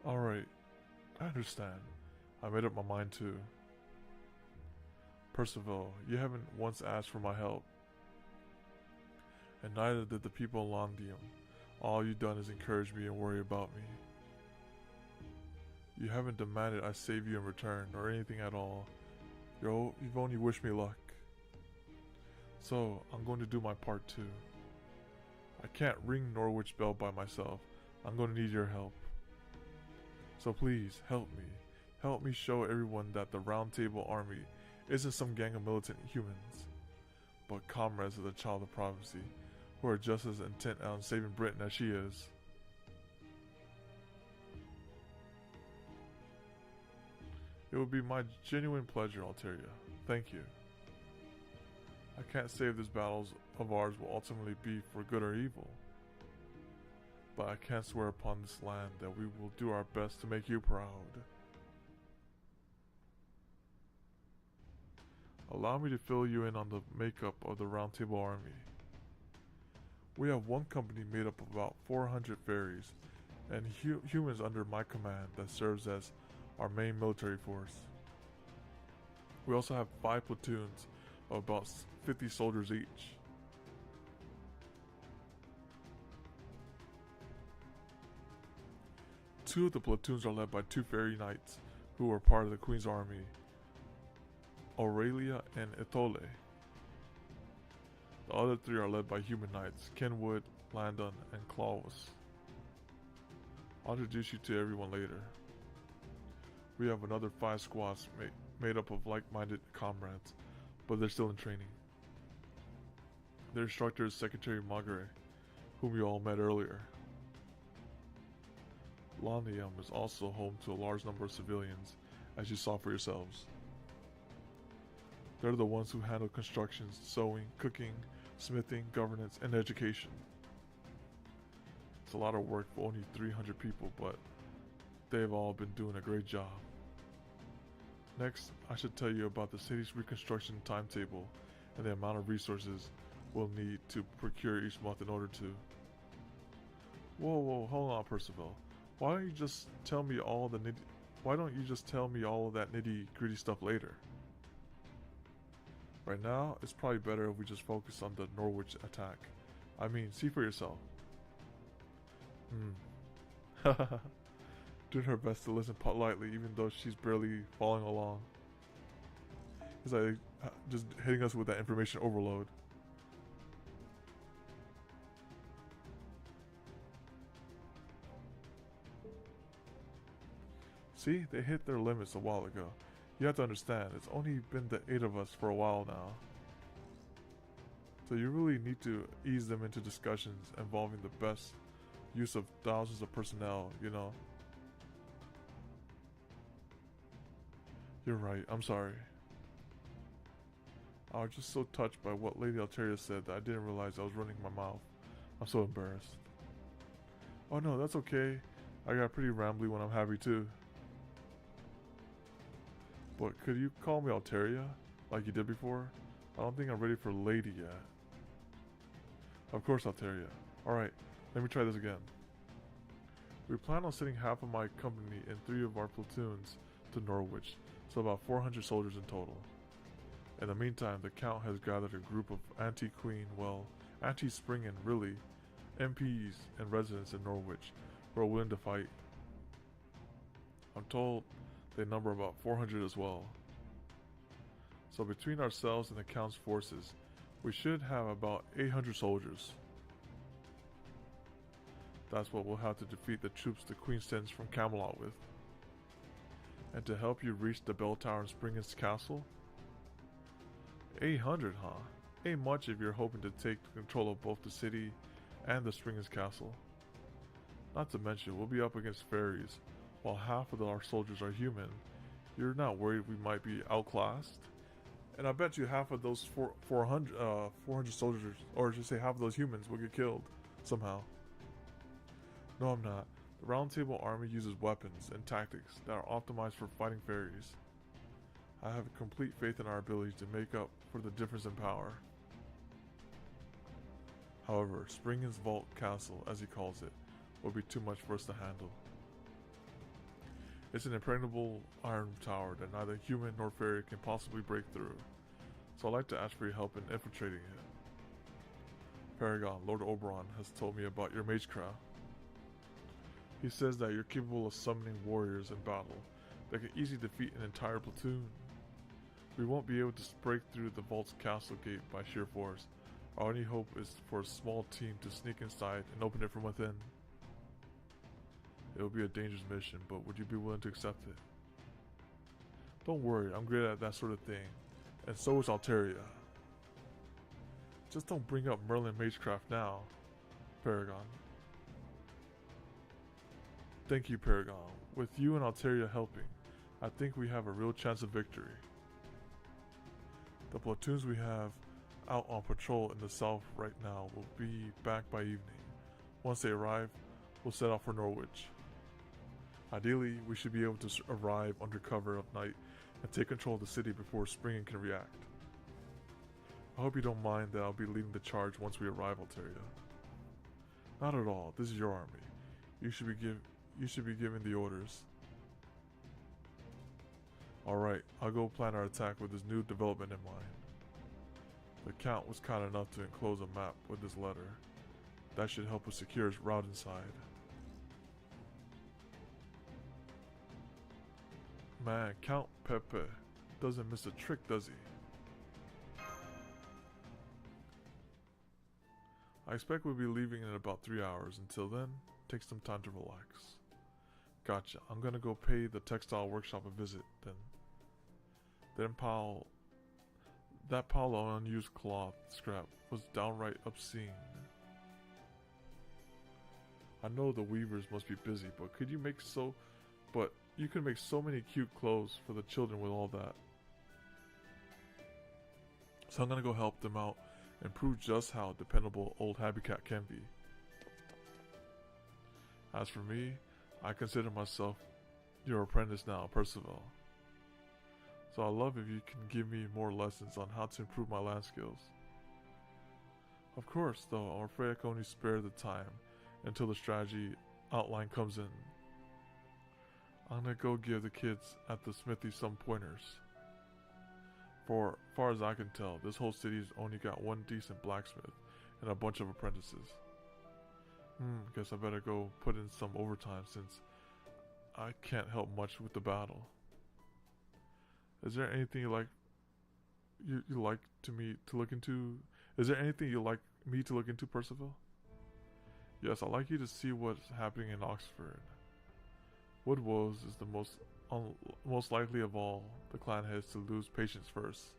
Alright, I understand. I made up my mind too. Percival, you haven't once asked for my help. And neither did the people in Londium. All you've done is encourage me and worry about me. You haven't demanded I save you in return, or anything at all. You've only wished me luck. So, I'm going to do my part too. I can't ring Norwich Bell by myself. I'm going to need your help. So please, help me. Help me show everyone that the Round Table Army isn't some gang of militant humans, but comrades of the Child of Prophecy, who are just as intent on saving Britain as she is. It would be my genuine pleasure, Altaria. Thank you. I can't say if this battle of ours will ultimately be for good or evil, but I can swear upon this land that we will do our best to make you proud. Allow me to fill you in on the makeup of the Round Table Army. We have one company made up of about 400 fairies and humans under my command that serves as our main military force. We also have 5 platoons of about 50 soldiers each. Two of the platoons are led by 2 fairy knights who are part of the Queen's army, Aurelia and Ithole. The other 3 are led by human knights, Kenwood, Landon, and Clawus. I'll introduce you to everyone later. We have another 5 squads made up of like-minded comrades, but they're still in training. Their instructor is Secretary Magare, whom you all met earlier. Londium is also home to a large number of civilians, as you saw for yourselves. They're the ones who handle construction, sewing, cooking, smithing, governance, and education. It's a lot of work for only 300 people, but they've all been doing a great job. Next, I should tell you about the city's reconstruction timetable and the amount of resources we'll need to procure each month in order to... Whoa, hold on, Percival. Why don't you just tell me all the Why don't you just tell me all of that nitty-gritty stuff later? Right now, it's probably better if we just focus on the Norwich attack. I mean, see for yourself. Doing her best to listen politely, even though she's barely following along. It's like just hitting us with that information overload. See, they hit their limits a while ago. You have to understand, it's only been the 8 of us for a while now. So you really need to ease them into discussions involving the best use of thousands of personnel, you know. You're right, I'm sorry. I was just so touched by what Lady Alteria said that I didn't realize I was running my mouth. I'm so embarrassed. Oh no, that's okay. I got pretty rambly when I'm happy too. But could you call me Alteria, like you did before? I don't think I'm ready for lady yet. Of course, Alteria. Alright, let me try this again. We plan on sending half of my company and 3 of our platoons to Norwich, so about 400 soldiers in total. In the meantime, the Count has gathered a group of anti-Queen, well, anti-Spring and really, MPs and residents in Norwich who are willing to fight. I'm told they number about 400 as well. So between ourselves and the Count's forces, we should have about 800 soldiers. That's what we'll have to defeat the troops the Queen sends from Camelot with. And to help you reach the bell tower in Springen's castle? 800, huh? Ain't much if you're hoping to take control of both the city and the Springen's castle. Not to mention, we'll be up against fairies, while half of our soldiers are human. You're not worried we might be outclassed? And I bet you half of those 400 soldiers, or just say half of those humans, will get killed somehow. No, I'm not. The Round Table Army uses weapons and tactics that are optimized for fighting fairies. I have complete faith in our ability to make up for the difference in power. However, Springen's Vault Castle, as he calls it, will be too much for us to handle. It's an impregnable iron tower that neither human nor fairy can possibly break through, so I'd like to ask for your help in infiltrating it. Paragon, Lord Oberon, has told me about your magecraft. He says that you're capable of summoning warriors in battle that can easily defeat an entire platoon. We won't be able to break through the vault's castle gate by sheer force. Our only hope is for a small team to sneak inside and open it from within. It will be a dangerous mission, but would you be willing to accept it? Don't worry, I'm great at that sort of thing, and so is Alteria. Just don't bring up Merlin Magecraft now, Paragon. Thank you, Paragon. With you and Alteria helping, I think we have a real chance of victory. The platoons we have out on patrol in the south right now will be back by evening. Once they arrive, we'll set off for Norwich. Ideally, we should be able to arrive under cover of night and take control of the city before Springen can react. I hope you don't mind that I'll be leading the charge once we arrive, Alteria. Not at all. This is your army. You should be giving the orders. Alright, I'll go plan our attack with this new development in mind. The Count was kind enough to enclose a map with this letter. That should help us secure his route inside. Man, Count Pepe doesn't miss a trick, does he? I expect we'll be leaving in about 3 hours. Until then, take some time to relax. Gotcha. I'm gonna go pay the textile workshop a visit, then. That pile of unused cloth scrap was downright obscene. I know the weavers must be busy, but you could make so many cute clothes for the children with all that. So I'm gonna go help them out and prove just how dependable old Happy Cat can be. As for me, I consider myself your apprentice now, Percival. So I'd love if you can give me more lessons on how to improve my land skills. Of course, though, I'm afraid I can only spare the time until the strategy outline comes in. I'm gonna go give the kids at the smithy some pointers. For far as I can tell, this whole city's only got one decent blacksmith and a bunch of apprentices. Guess I better go put in some overtime since I can't help much with the battle. Is there anything you like me to look into? Is there anything you like me to look into, Percival? Yes, I'd like you to see what's happening in Oxford. Wood Woes is the most likely of all the clan heads to lose patience first.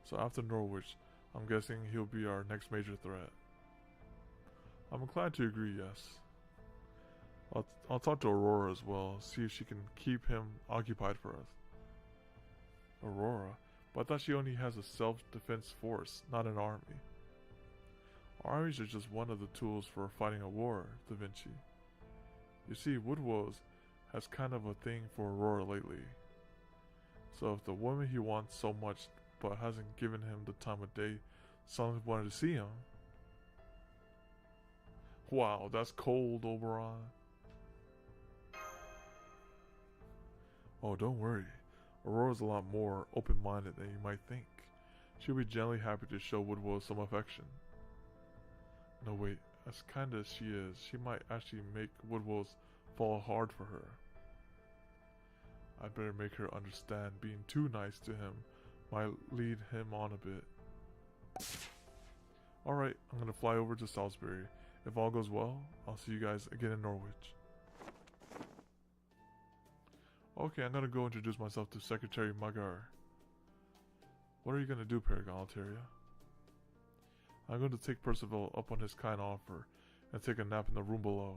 So after Norwich, I'm guessing he'll be our next major threat. I'm inclined to agree, yes. I'll talk to Aurora as well, see if she can keep him occupied for us. Aurora? But I thought she only has a self-defense force, not an army. Armies are just one of the tools for fighting a war, Da Vinci. You see, Woodwose has kind of a thing for Aurora lately. So if the woman he wants so much but hasn't given him the time of day suddenly wanted to see him. Wow, that's cold, Oberon. Oh, don't worry. Aurora's a lot more open-minded than you might think. She'll be generally happy to show Woodwose some affection. No, wait, as kind as she is, she might actually make Woodwose fall hard for her. I'd better make her understand being too nice to him might lead him on a bit. Alright, I'm gonna fly over to Salisbury. If all goes well, I'll see you guys again in Norwich. Okay, I'm gonna go introduce myself to Secretary Magar. What are you gonna do, Paragon Alteria? I'm going to take Percival up on his kind offer and take a nap in the room below.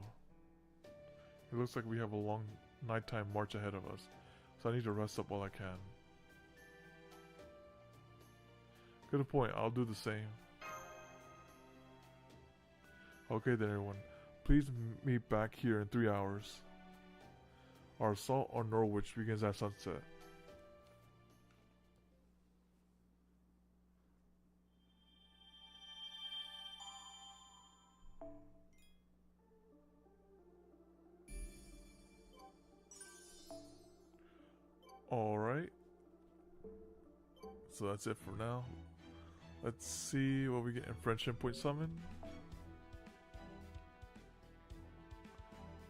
It looks like we have a long nighttime march ahead of us, so I need to rest up while I can. Good point, I'll do the same. Okay then everyone, please meet back here in 3 hours. Our assault on Norwich begins at sunset. Alright. So that's it for now. Let's see what we get in Friendship Point Summon.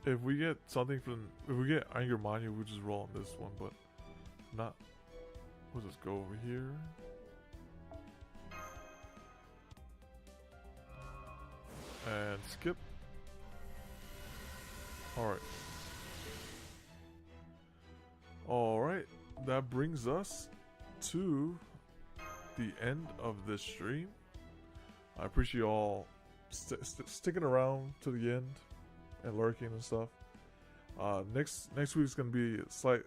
If we get something from, if we get Anger Manu, we'll just roll on this one, but not. We'll just go over here. And skip. Alright. Alright, that brings us to the end of this stream. I appreciate you all sticking around to the end and lurking and stuff. Next week's gonna be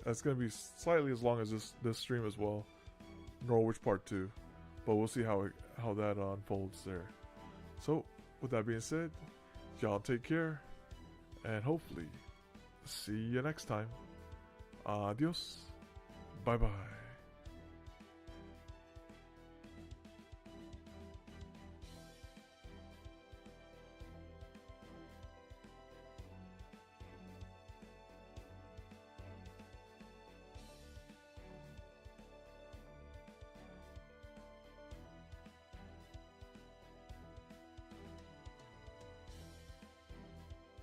it's gonna be slightly as long as this stream as well, Norwich Part 2, but we'll see how that unfolds there. So with that being said, y'all take care, and hopefully see you next time. Adios. Bye bye.